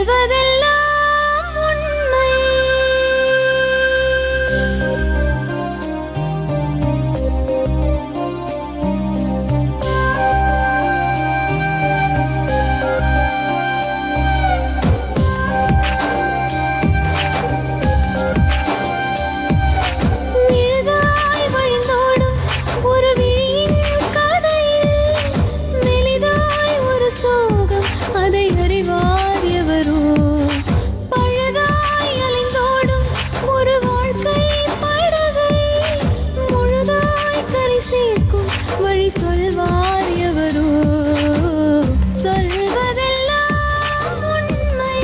சொல்வதெல்லாம் உண்மை. நிழலாய் வழிந்தோடும் ஒரு விழியின் கதையில் மெலிதாய் ஒரு சோகம், அதை அறிவார் எவரோ. பழுதாய் அலைந்தோடும் ஒரு வாழ்க்கை படகை முழுதாய் கரை சேர்க்கும் வழி சொல்வார் எவரோ. சொல்வதெல்லாம் உண்மை.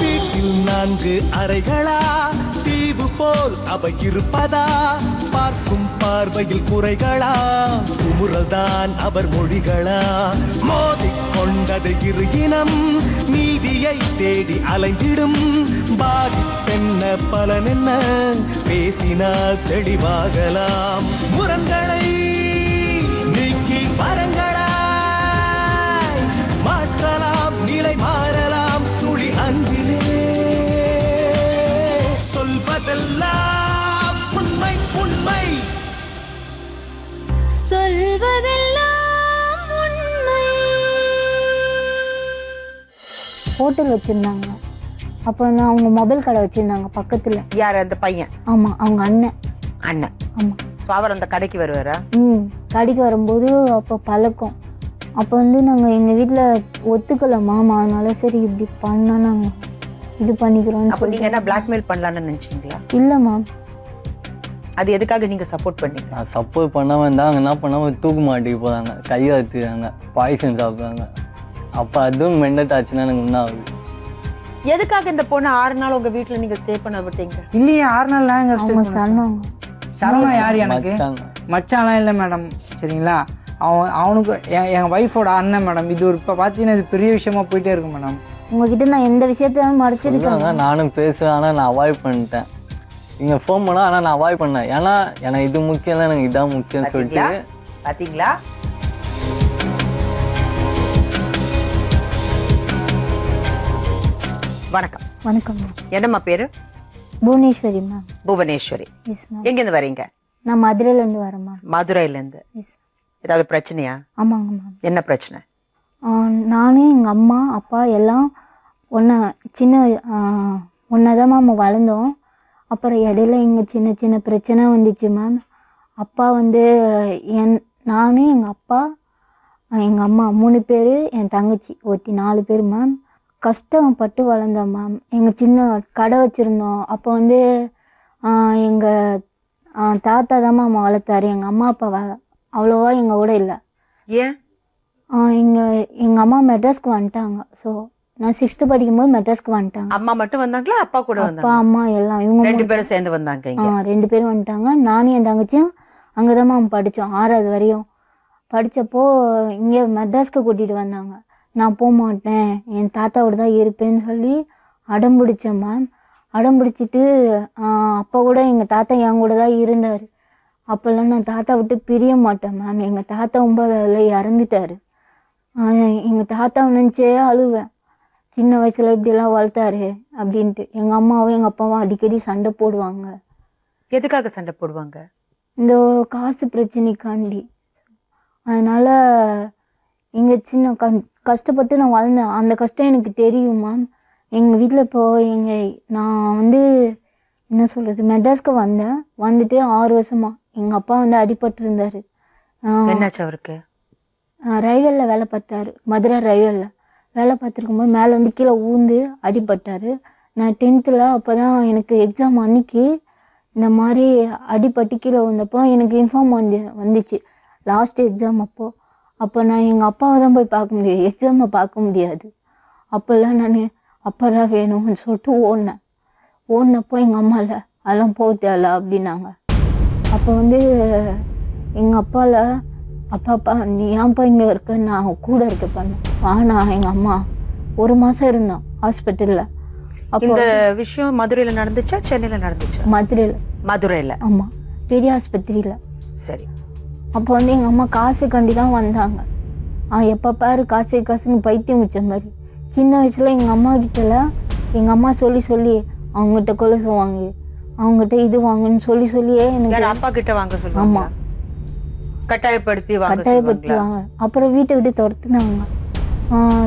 வீட்டில் 4 அறைகளா, தீவு போல் அவை இருப்பதா? பார்க்கும் பார்வையில் குறைகளா, குமுறல்தான் அவர் மொழிகளா? மோதிக்கொண்டது இரு இனம், நீதியை தேடி அலைந்திடும். பாதிப்பென்ன பலனென்ன, பேசினால் தெளிவாகலாம். முரண்களை நீக்கி வரங்களாய் மாற்றலாம், நிலை மாறலாம் துளி அன்பிலே. சொல்வதெல்லாம் உண்மை உண்மை. சொல்வதெல்லாம் உண்மை. ஹோட்டல் வச்சுருந்தாங்க. அப்போ வந்து அவங்க மொபைல் கடை வச்சுருந்தாங்க பக்கத்தில். யார் அந்த பையன்? ஆமாம், அவங்க அண்ணன். அண்ணன். ஆமாம். ஸோ அவர் அந்த கடைக்கு வருவாரா? கடைக்கு வரும்போது அப்போ பழக்கம். அப்போ வந்து நாங்கள் எங்கள் வீட்டில் ஒத்துக்கலை மாமா, அதனால சரி இப்படி பண்ணால் நாங்கள் இது பண்ணிக்கிறோன்னு அப்போ நீங்கள் சொல்லி. என்ன பிளாக்மெயில் பண்ணலான்னு நினச்சிங்களா? இல்லை மேம். அது எதுக்காக நீங்கள் சப்போர்ட் பண்ணீங்க? நான் சப்போர்ட் பண்ணாமல் இருந்தால் என்ன பண்ணாமல் தூக்கு மாட்டிக்கு போகிறாங்க, கையை வச்சுக்கிறாங்க, பாய்சன் சாப்பிட்றாங்க. அப்போ அதுவும் மெண்டட் ஆச்சுன்னா எனக்கு முன்னாகுது. எதுக்காக இந்த பொண்ணு 6 நாள் உங்கள் வீட்டில் நீங்கள் ஸ்டே பண்ண விட்டீங்க? இல்லையே 6 நாள் அவங்க சொன்னாங்க. சரவணா யார் எனக்கு? மச்சான்லாம் இல்லை மேடம், சரிங்களா? அவனுக்கு என் ஒய்ஃபோட அண்ணன் மேடம். இது ஒரு இப்போ பார்த்தீங்கன்னா இது பெரிய விஷயமா போயிட்டே இருக்கும் மேடம். உங்ககிட்ட நான் எந்த விஷயத்தையும் மறைச்சிருக்கேன். நானும் பேசுவேன், ஆனால் நான் அவாய்ட் பண்ணிட்டேன். இங்கே ஃபோன் பண்ணால் ஆனால் நான் அவாய்ட் பண்ணேன். ஏன்னா எனக்கு இது முக்கியம் இல்லை, எனக்கு இதான் முக்கியம்னு சொல்லிட்டு. பார்த்தீங்களா? வணக்கம். வணக்கம் மேம். என்னம்மா பேரு? Bhuvaneswari ma'am. Bhuvaneswari. Yes ma'am. எங்கேருந்து வரீங்க? நான் மதுரையிலேருந்து வரேன் மேம். மதுரையிலேருந்து. எஸ். ஏதாவது பிரச்சனையா? ஆமாங்க மேம். என்ன பிரச்சனை? நானும் எங்கள் அம்மா அப்பா எல்லாம் ஒன்றா தான் மேம் வளர்ந்தோம். அப்புறம் இடையில இங்கே சின்ன சின்ன பிரச்சனை வந்துச்சு மேம். அப்பா வந்து நானும் எங்கள் அப்பா எங்கள் அம்மா 3 பேர், என் தங்கச்சி ஒருத்தி 4 பேர் மேம். கஷ்டப்பட்டு வளர்ந்தோம் மேம். எங்கள் சின்ன கடை வச்சுருந்தோம். அப்போ வந்து எங்கள் தாத்தா தான் மேம் வளர்த்தாரு. எங்கள் அம்மா அப்பா அவ்வளோவா எங்கள் கூட இல்லை. ஏன்? எங்கள் அம்மா மெட்ராஸ்க்கு வந்துட்டாங்க. ஸோ நான் 6th படிக்கும்போது மெட்ராஸ்க்கு வந்துட்டாங்க. அம்மா மட்டும் வந்தாங்களா, அப்பா கூட அப்பா வந்தாங்க? அம்மா எல்லாம் இவங்க 2 பேரும் சேர்ந்து வந்தாங்க இங்க. 2 பேரும் வந்துட்டாங்க. நானும் என் தங்கச்சியும் அங்கே தான் மேம் படித்தோம் 6வது வரையும். படித்தப்போ இங்கே மெட்ராஸ்க்கு கூட்டிகிட்டு வந்தாங்க. நான் போக மாட்டேன், என் தாத்தாவோட தான் இருப்பேன்னு சொல்லி அடம் பிடிச்சேன் மேம். அடம் பிடிச்சிட்டு அப்போ கூட எங்கள் தாத்தா என் கூட தான் இருந்தார். அப்போல்லாம் நான் தாத்தா விட்டு பிரிய மாட்டேன் மேம். எங்கள் தாத்தா 9ஆவதுல இறந்துட்டார். எங்கள் தாத்தாவை நினச்சே அழுவேன். சின்ன வயசில் இப்படிலாம் வளர்த்தாரு அப்படின்ட்டு. எங்கள் அம்மாவும் எங்கள் அப்பாவும் அடிக்கடி சண்டை போடுவாங்க. எதுக்காக சண்டை போடுவாங்க? இந்த காசு பிரச்சனைக்காண்டி. அதனால் இங்கே சின்ன கஷ்டப்பட்டு நான் வளர்ந்தேன். அந்த கஷ்டம் எனக்கு தெரியும் மேம். எங்கள் வீட்டில் இப்போது நான் வந்து என்ன சொல்கிறது, மெட்ராஸ்க்கு வந்துட்டு 6 வருஷமா எங்கள் அப்பா வந்து அடிபட்டிருந்தார். என்னாச்சு அவருக்கு? ரயில்வேல வேலை பார்த்தாரு. மதுரை ரயில்வேல வேலை பார்த்துருக்கும்போது மேலே வந்து கீழே ஊந்து அடிபட்டார். நான் 10th அப்போ தான் எனக்கு எக்ஸாம் அன்னைக்கு இந்த மாதிரி அடிபட்டு கீழே வந்தப்போ எனக்கு இன்ஃபார்ம் வந்துச்சு லாஸ்ட் எக்ஸாம். அப்போ நான் எங்கள் அப்பாவை தான் போய் பார்க்க முடியும், எக்ஸாமை பார்க்க முடியாது. அப்போல்லாம் நான் அப்பா வேணும்னு சொல்லிட்டு ஓடினப்போ எங்கள் அம்மாவில் அதெல்லாம் போக தேவையில்ல அப்படின்னாங்க. அப்போ வந்து எங்கள் அப்பா நீ ஏன்ப்பா இங்கே இருக்க, நான் கூட இருக்க பண்ணேன் வானா. எங்கள் அம்மா 1 மாதம் இருந்தோம் ஹாஸ்பிட்டலில். அப்போ இந்த விஷயம் மதுரையில நடந்துச்சா சென்னையில நடந்துச்சா? மதுரையில். மதுரையில. ஆமாம், பெரிய ஆஸ்பத்திரியில். சரி. அப்போ வந்து எங்கள் அம்மா காசு கண்டி தான் வந்தாங்க. எப்போ பாரு காசு காசுன்னு பைத்தியம் வச்ச மாதிரி. சின்ன வயசில் எங்கள் அம்மா கிட்டலாம் எங்கள் அம்மா சொல்லி சொல்லி அவங்ககிட்ட கொலுசு வாங்கு, அவங்ககிட்ட இது வாங்குன்னு சொல்லி சொல்லியே எனக்கு. அப்பா கிட்ட வாங்க சொல்லுவாங்க? ஆமாம், கட்டாயப்படுத்தி கட்டாயப்படுத்தி வாங்க. அப்புறம் வீட்டை விட்டு துரத்துனாங்க.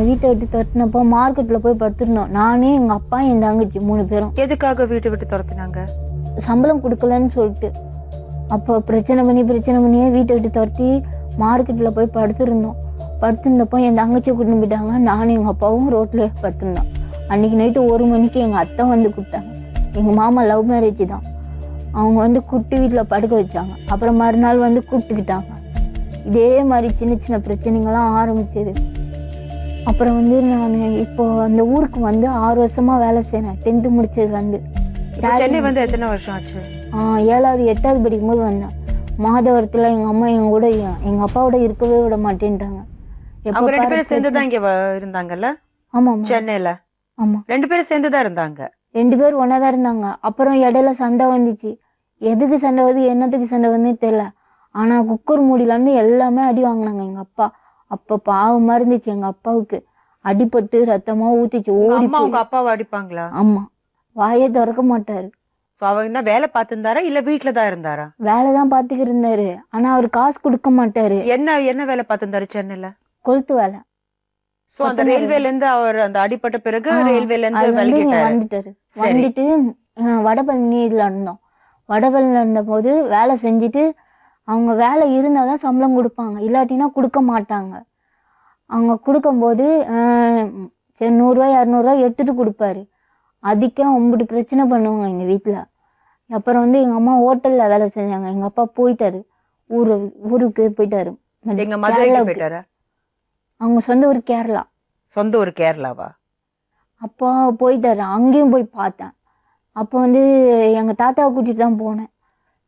வீட்டை விட்டு துரத்துனப்போ மார்க்கெட்டில் போய் படுத்துருந்தோம், நானே எங்கள் அப்பா என் தங்கச்சி 3 பேரும். எதுக்காக வீட்டை விட்டு துரத்துனாங்க? சம்பளம் கொடுக்கலன்னு சொல்லிட்டு. அப்போ பிரச்சனை பண்ணியே வீட்டை விட்டு துரத்தி மார்க்கெட்டில் போய் படுத்துருந்தோம். படுத்துருந்தப்போ என் தங்கச்சியை கூட்டின்னு போயிட்டாங்க. நானும் எங்கள் அப்பாவும் ரோட்லேயே படுத்துருந்தோம். அன்றைக்கி நைட்டு 1 மணிக்கு எங்கள் அத்தை வந்து கூப்பிட்டாங்க. எங்கள் மாமா லவ் மேரேஜ் தான். அவங்க வந்து குட்டி வீட்டில் படுக்க வச்சாங்க. அப்புறம் மறுநாள் வந்து கூப்பிட்டுக்கிட்டாங்க. இதே மாதிரி சின்ன சின்ன பிரச்சனைகள்லாம் ஆரம்பிச்சது. அப்புறம் வந்து நான் இப்போ அந்த ஊருக்கு வந்து 6 வருஷமாக வேலை செய்கிறேன். 10th முடிச்சதுலேருந்து. சென்னை வந்து எத்தனை வருஷம் ஆச்சு? 7வது 8வது படிக்கும்போது வந்தேன். மாதவரத்தில் எங்கள் அம்மா எங்கள் கூட எங்கள் அப்பாவோட இருக்கவே விட மாட்டேன்ட்டாங்க. அவங்க 2 பேரும் சேர்ந்து தான் இங்க இருந்தாங்கல்ல? ஆமாம், சென்னையில. ஆமாம், 2 பேரும் சேர்ந்து தான் இருந்தாங்க. 2 பேர் ஒன்றா தான் இருந்தாங்க. அப்புறம் இடையில சண்டை வந்துச்சு. எதுக்கு சண்டை வருது, என்னத்துக்கு சண்டை வந்துன்னு தெரியல. ஆனால் குக்கர் மூடியிலேருந்து எல்லாமே அடி வாங்கினாங்க எங்கள் அப்பா. அப்போ பாவமாக இருந்துச்சு எங்கள் அப்பாவுக்கு. அடிபட்டு ரத்தமாக ஊற்றிச்சு. ஓடி உங்க அப்பாவை அடிப்பாங்களா? ஆமாம், வாயே திறக்க மாட்டார். அவர் என்ன வேலை பார்த்துருந்தாரா இல்ல வீட்டுல தான் இருந்தாரா? வேலை தான் பார்த்துக்கிட்டு இருந்தாரு. ஆனால் அவர் காசு கொடுக்க மாட்டாரு. என்ன வேலை பார்த்துருந்தாரு சென்னையில? கொளுத்து வேலை. சோ அந்த ரயில்வேல இருந்து அவர் அந்த அடிப்பட்ட பிறகு ரயில்வேல இருந்து வந்துட்டாரு. வந்துட்டு வடபழனியில இருந்தோம். வடபழனியில இருந்த போது வேலை செஞ்சுட்டு அவங்க வேலை இருந்தாதான் சம்பளம் கொடுப்பாங்க, இல்லாட்டினா கொடுக்க மாட்டாங்க. அவங்க கொடுக்கும்போது சரி 100 ரூபா 200 ரூபா எடுத்துட்டு கொடுப்பாரு. அதுக்கே 9 பிரச்சனை பண்ணுவாங்க எங்க வீட்டுல. அப்புறம் வந்து எங்க அம்மா ஹோட்டல்ல வேலை செஞ்சாங்க. எங்க அப்பா போயிட்டாரு, ஊருக்கு போயிட்டாரு. அவங்க சொந்த ஊர் கேரளா. சொந்த ஊர் கேரளாவா? அப்போ போயிட்டாரு. அங்கேயும் போய் பார்த்தேன். அப்போ வந்து எங்கள் தாத்தாவை கூட்டிகிட்டு தான் போனேன்.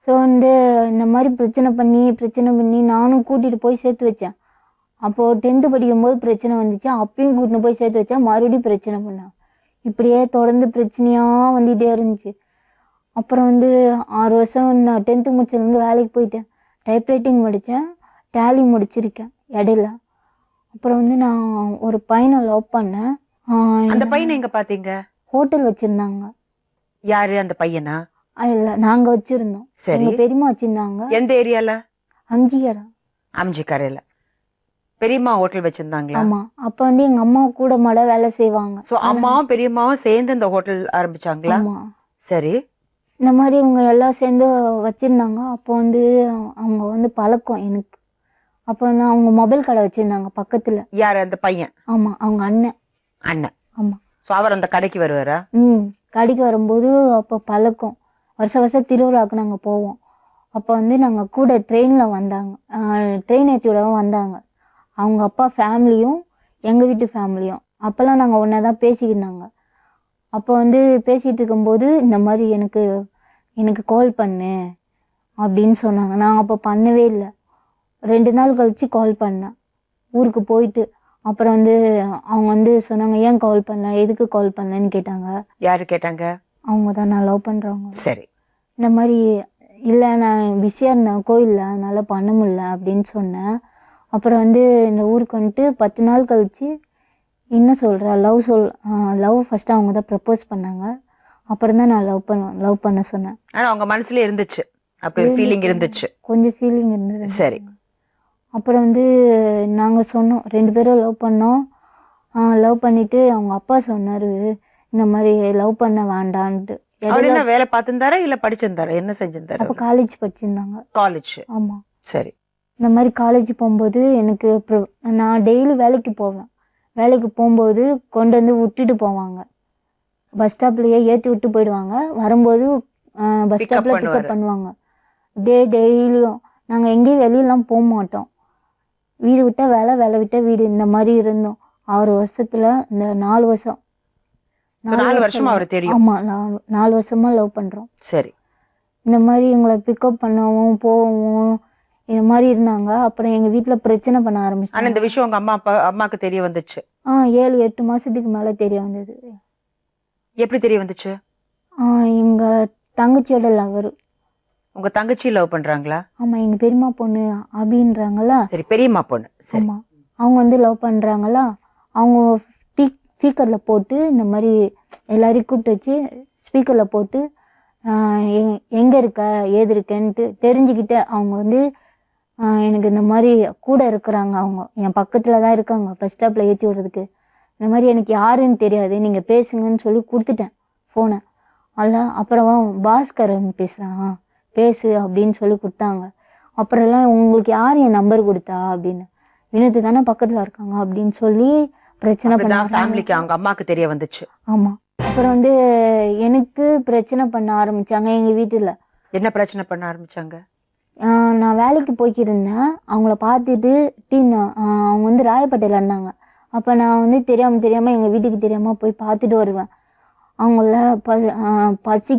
ஸோ வந்து இந்த மாதிரி பிரச்சனை பண்ணி நானும் கூட்டிகிட்டு போய் சேர்த்து வச்சேன். அப்போது 10th படிக்கும்போது பிரச்சனை வந்துச்சு. அப்பயும் கூட்டின்னு போய் சேர்த்து வச்சேன். மறுபடியும் பிரச்சனை பண்ணேன். இப்படியே தொடர்ந்து பிரச்சனையாக வந்துகிட்டே இருந்துச்சு. அப்புறம் வந்து 6 வருஷம் நான் 10th முடிச்சதுலேருந்து வேலைக்கு போயிட்டேன். டைப்ரைட்டிங் முடித்தேன், டேலி முடிச்சிருக்கேன் இடையில. அப்புறம் வந்து நான் ஒரு பையனை லவ் பண்ணேன். அந்த பையனை எங்க பாத்தீங்க? ஹோட்டல் வச்சிருந்தாங்க. யாரு அந்த பையனா? இல்ல, நாங்க வச்சிருந்தோம். எங்க பெரியம்மா வச்சிருந்தாங்க. எந்த ஏரியால? அம்ஜிகரையில. பெரியம்மா ஹோட்டல் வச்சிருந்தாங்களா? ஆமா. அப்ப வந்து எங்க அம்மா கூட மாட வேலை செய்வாங்க. சோ அம்மாவும் பெரியம்மாவும் சேர்ந்து இந்த ஹோட்டல் ஆரம்பிச்சாங்களா? ஆமா. சரி. இந்த மாதிரி இவங்க எல்லாம் சேர்ந்து வச்சிருந்தாங்க. அப்போ வந்து அவங்க வந்து பழக்கம் எனக்கு. அப்போ வந்து அவங்க மொபைல் கடை வச்சிருந்தாங்க பக்கத்துல. யாரு அந்த பையன்? ஆமா, அவங்க அண்ணன். ஆமா. சோ அவர் அந்த கடைக்கு வருவாரா? கடைக்கு வரும்போது அப்போ பழக்கம். வருஷம் திருவிழாவுக்கு நாங்க போவோம். அப்போ வந்து நாங்க கூட ட்ரெயின்ல வந்தாங்க. ட்ரெயின் ஏற்றி விடவும் வந்தாங்க. அவங்க அப்பா ஃபேமிலியும் எங்க வீட்டு ஃபேமிலியும். அப்போல்லாம் நாங்கள் ஒன்றா தான் பேசிக்கிட்டாங்க. அப்போ வந்து பேசிகிட்டு இருக்கும்போது இந்த மாதிரி எனக்கு கால் பண்ணு அப்படின்னு சொன்னாங்க. நான் அப்போ பண்ணவே இல்லை. 2 நாள் கழித்து கால் பண்ணேன் ஊருக்கு போயிட்டு. அப்புறம் வந்து அவங்க வந்து சொன்னாங்க, ஏன் கால் பண்ணல, எதுக்கு கால் பண்ணலன்னு கேட்டாங்க. யாரு கேட்டாங்க? அவங்க தான், நான் லவ் பண்ணுறவங்க. சரி. இந்த மாதிரி இல்லை, நான் பிஸியாக இருந்தேன் கோயிலில், அதனால பண்ண முடியல அப்படின்னு சொன்னேன். அப்புறம் வந்து இந்த ஊருக்கு வந்துட்டு 10 நாள் கழித்து என்ன சொல்கிறா லவ் ஃபஸ்ட்டு அவங்க தான் ப்ரப்போஸ் பண்ணாங்க. அப்புறம் தான் நான் லவ் பண்ண சொன்னேன். ஆனால் அவங்க மனசுல இருந்துச்சு, அப்படி ஒரு ஃபீலிங் இருந்துச்சு? கொஞ்சம் ஃபீலிங் இருந்தது. சரி. அப்புறம் வந்து நாங்கள் சொன்னோம், 2 பேரும் லவ் பண்ணோம். லவ் பண்ணிவிட்டு அவங்க அப்பா சொன்னார், இந்த மாதிரி லவ் பண்ண வேண்டான்ட்டு. அவர் என்ன வேலை பார்த்துருந்தாரா இல்லை படிச்சிருந்தாரா, என்ன செஞ்சிருந்தாரு? அப்போ காலேஜ் படிச்சிருந்தாங்க. காலேஜ்? ஆமாம். சரி. இந்த மாதிரி காலேஜ் போகும்போது எனக்கு நான் டெய்லி வேலைக்கு போவேன். வேலைக்கு போகும்போது கொண்டு வந்து விட்டுட்டு போவாங்க. பஸ் ஸ்டாப்லேயே ஏற்றி விட்டு போயிடுவாங்க. வரும்போது பஸ் ஸ்டாப்பில் பிக்கப் பண்ணுவாங்க. டெய்லியும் நாங்கள் எங்கேயும் வெளியெல்லாம் போக மாட்டோம். வீடு விட்டால் வேலை, வேலை விட்டால் வீடு, இந்த மாதிரி இருந்தோம். 6 வருஷத்தில் இந்த 4 வருஷம். 4 வருஷமா அவர் தெரியும்? ஆமாம், 4 வருஷமா லவ் பண்ணுறோம். சரி. இந்த மாதிரி எங்களை பிக்கப் பண்ணவும் போவோம், இந்த மாதிரி இருந்தாங்க. அப்புறம் எங்கள் வீட்டில் பிரச்சனை பண்ண ஆரம்பிச்சாங்க. ஆனால் இந்த விஷயம் உங்கள் அம்மாவுக்கு தெரிய வந்துச்சு? 7-8 மாதத்துக்கு மேலே தெரிய வந்தது. எப்படி தெரிய வந்துச்சு? எங்கள் தங்கச்சியோட லவர். உங்க தங்கச்சி லவ் பண்றாங்களா? ஆமாம், எங்கள் பெரியம்மா பொண்ணு அபின்றாங்களா. சரி, பெரியம்மா பொண்ணு. சரி. ஆமாம், அவங்க வந்து லவ் பண்ணுறாங்களா. அவங்க ஸ்பீக்கரில் போட்டு இந்த மாதிரி எல்லாரையும் கூப்பிட்டு வச்சு ஸ்பீக்கரில் போட்டு எங்கே இருக்க ஏது இருக்கேன்ட்டு தெரிஞ்சுக்கிட்டு அவங்க வந்து எனக்கு இந்த மாதிரி கூட இருக்கிறாங்க, அவங்க என் பக்கத்தில் தான் இருக்காங்க பஸ் ஸ்டாப்பில் ஏற்றி விடுறதுக்கு. இந்த மாதிரி எனக்கு யாருன்னு தெரியாது, நீங்கள் பேசுங்கன்னு சொல்லி கொடுத்துட்டேன் ஃபோனை. அதில் அப்புறம் பாஸ்கரன் பேசுகிறான், பேசு அப்படின்னு சொல்லி கொடுத்தாங்க. அப்புறம்லாம் உங்களுக்கு யார் என் நம்பர் கொடுத்தா அப்படின்னு, வினோத்து தானே பக்கத்தில் இருக்காங்க அப்படின்னு சொல்லி பிரச்சனை பண்ண ஃபேமிலிக்கு அவங்க அம்மாவுக்கு தெரிய வந்துச்சு. ஆமாம், அப்புறம் வந்து எனக்கு பிரச்சனை பண்ண ஆரம்பித்தாங்க எங்கள் வீட்டில். என்ன பிரச்சனை பண்ண ஆரம்பித்தாங்க? நான் வேலைக்கு போய்க்கிருந்தேன், அவங்கள பார்த்துட்டு அவங்க வந்து ராயப்பேட்டையில் இருந்தாங்க. அப்போ நான் வந்து தெரியாமல் எங்கள் வீட்டுக்கு தெரியாமல் போய் பார்த்துட்டு வருவேன். அவங்கள பசி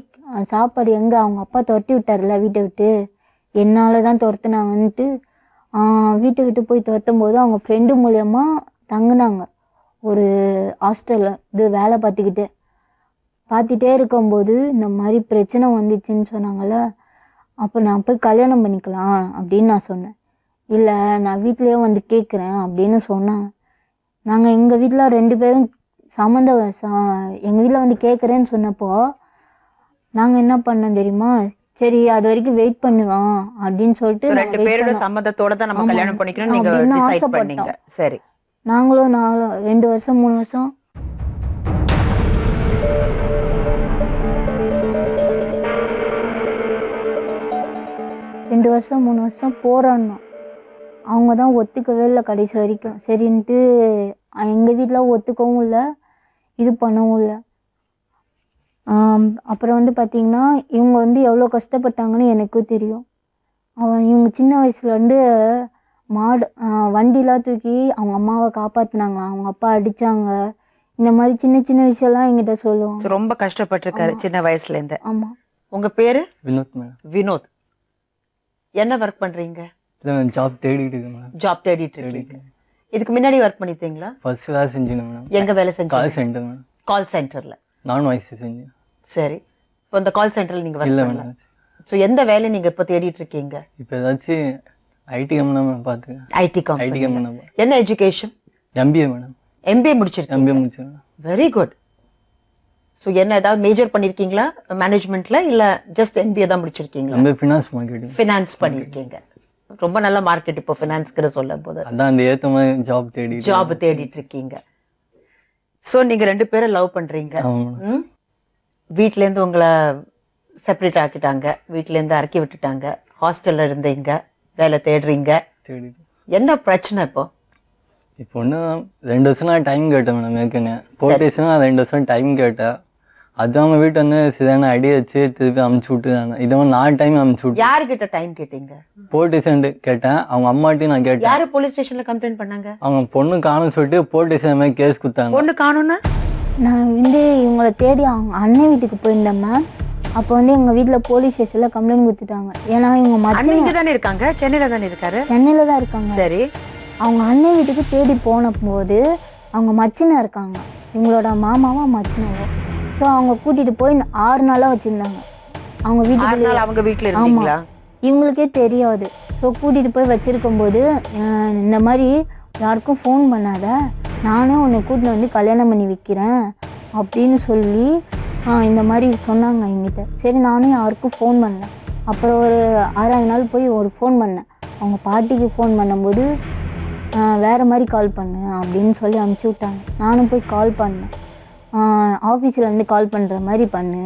சாப்பாடு எங்கே அவங்க அப்பா துரத்தி விட்டார்ல வீட்டை விட்டு, என்னால் தான் துரத்துனாங்கன்ட்டு வீட்டை விட்டு போய் துரத்தும் போது அவங்க ஃப்ரெண்டு மூலயமா தங்கினாங்க ஒரு ஹாஸ்டலில். இது வேலை பார்த்துட்டே இருக்கும்போது இந்த மாதிரி பிரச்சனை வந்துச்சுன்னு சொன்னாங்கள்ல. அப்போ நான் போய் கல்யாணம் பண்ணிக்கலாம் அப்படின்னு நான் சொன்னேன். இல்லை, நான் வீட்லேயே வந்து கேட்குறேன் அப்படின்னு சொன்னேன். நாங்கள் எங்கள் வீட்டில் 2 பேரும் எங்கள் வீட்டில் வந்து கேட்குறேன்னு சொன்னப்போ நாங்கள் என்ன பண்ணோம் தெரியுமா, சரி அது வரைக்கும் வெயிட் பண்ணுவோம் அப்படின்னு சொல்லிட்டு 2 பேரோட சம்மதத்தோட தான் நம்ம கல்யாணம் பண்ணிக்கணும் நீங்க டிசைட் பண்ணீங்க. சரி, நாங்களும் 2 வருஷம் 3 வருஷம் போராடினோம். அவங்க தான் ஒத்துக்கவே இல்லை கடைசி வரைக்கும். சரின்ட்டு எங்கள் வீட்டில் ஒத்துக்கவும் இல்லை, இது பண்ணவும் இல்லை. அப்புறம் வந்து பார்த்திங்கன்னா இவங்க வந்து எவ்வளோ கஷ்டப்பட்டாங்கன்னு எனக்கும் தெரியும். இவங்க சின்ன வயசுலேருந்து வண்டிலாம் தூக்கி அவங்க அம்மாவை காப்பாற்றினாங்க, அவங்க அப்பா அடித்தாங்க, இந்த மாதிரி சின்ன சின்ன விஷயம்லாம் எங்கிட்ட சொல்லுவாங்க. ரொம்ப கஷ்டப்பட்டிருக்காரு சின்ன வயசுலேருந்து. ஆமாம். உங்கள் பேர்? வினோத் மேடம். வினோத், என்ன ஒர்க் பண்ணுறீங்க? ஜாப் தேடிட்டு இருக்கேன் மேடம். ஜாப் தேடிட்டு இருக்கீங்க. இதுக்கு முன்னாடி ஒர்க் பண்ணிட்டீங்களா? ஃபர்ஸ்ட் வேலை செஞ்சேன் மேடம். எங்கே வேலை செஞ்சீங்க? Call centre madam. கால் சென்டரில் நான் வாய்ஸ் செஞ்சேன். சரி, இப்போ இந்த கால் சென்டரில் நீங்கள் இல்லை ஒர்க் மேடம். ஸோ எந்த வேலை நீங்கள் இப்போ தேடிட்டு இருக்கீங்க? இப்போ ஏதாச்சும் ஐடி கம்பெனி பார்த்துக்கேன். IT company. என்ன எஜுகேஷன்? MBA madam. எம்பிஏ முடிச்சிருக்கேன். எம்பிஏ முடிச்சேன். Very good. ஸோ என்ன ஏதாவது மேஜர் பண்ணியிருக்கீங்களா மேனேஜ்மெண்ட்ல, இல்லை ஜஸ்ட் எம்பிஏ தான் முடிச்சிருக்கீங்களா? MBA finance marketing. ஃபினான்ஸ் பண்ணியிருக்கீங்க. ரொம்ப நல்ல மார்க்கெட் இப்போ ஃபினான்ஸ்க்கு சொல்லும் போது. அதான் அந்த ஏற்ற மாதிரி ஜாப் தேடிட்டு இருக்கீங்க. ஸோ நீங்கள் 2 பேரும் லவ் பண்ணுறீங்க. வீட்டிலேருந்து உங்களை செப்பரேட் ஆக்கிட்டாங்க, வீட்டிலேருந்து இறக்கி விட்டுட்டாங்க, ஹாஸ்டலில் இருந்தீங்க, வேலை தேடுறீங்க. என்ன பிரச்சனை இப்போ? இப்போ ஒன்று 2 வருஷம் நான் டைம் கேட்டேன் மேடம். ஏற்கனவே போட்டேஷன் நான் 2 வருஷம் டைம் கேட்டேன். அது அவங்க வீட்டு வந்து சரியான அடி வச்சு திருப்பி அமுச்சு விட்டுதாங்க. இதை நான் டைம் அமுச்சு விட்டு. யாருக்கிட்ட டைம் கேட்டீங்க? போட்டேஷன் கேட்டேன், அவங்க அம்மாட்டையும் நான் கேட்டேன். யாரு போலீஸ் ஸ்டேஷன்ல கம்ப்ளைண்ட் பண்ணாங்க? அவங்க பொண்ணு காணும் சொல்லிட்டு போட்டேஷன் மாதிரி கேஸ் கொடுத்தாங்க. பொண்ணு காணும்னா நான் வந்து இவங்களை தேடி அவங்க அண்ணன் வீட்டுக்கு போயிருந்தேன் மேம். அப்போ வந்து எங்கள் வீட்டில் போலீஸ் ஸ்டேஷனில் கம்ப்ளைண்ட் கொடுத்துட்டாங்க. ஏன்னா இவங்க மச்சன் தானே இருக்காங்க, சென்னையில் தானே இருக்காரு. சென்னையில் தான் இருக்காங்க. சரி, அவங்க அண்ணன் வீட்டுக்கு தேடி போன போது அவங்க மச்சினா இருக்காங்க, இவங்களோட மாமாவா மச்சினாவோ. ஸோ அவங்க கூட்டிகிட்டு போய் 6 நாளாக வச்சுருந்தாங்க அவங்க வீட்டுக்கு. அவங்க வீட்டில் இருந்தீங்களா? இவங்களுக்கே தெரியாது. ஸோ கூட்டிகிட்டு போய் வச்சுருக்கும்போது இந்த மாதிரி யாருக்கும் ஃபோன் பண்ணாத, நானே உன்னை கூட்டின்னு வந்து கல்யாணம் பண்ணி வைக்கிறேன் அப்படின்னு சொல்லி இந்த மாதிரி சொன்னாங்க என்கிட்ட. சரி, நானும் யாருக்கும் ஃபோன் பண்ணேன். அப்புறம் ஒரு 6ஆவது நாள் போய் ஒரு ஃபோன் பண்ணேன். அவங்க பாட்டிக்கு ஃபோன் பண்ணும்போது வேறு மாதிரி கால் பண்ணு அப்படின்னு சொல்லி அனுப்பிச்சி விட்டாங்க. நானும் போய் கால் பண்ணேன், ஆஃபீஸில் வந்து கால் பண்ணுற மாதிரி பண்ணு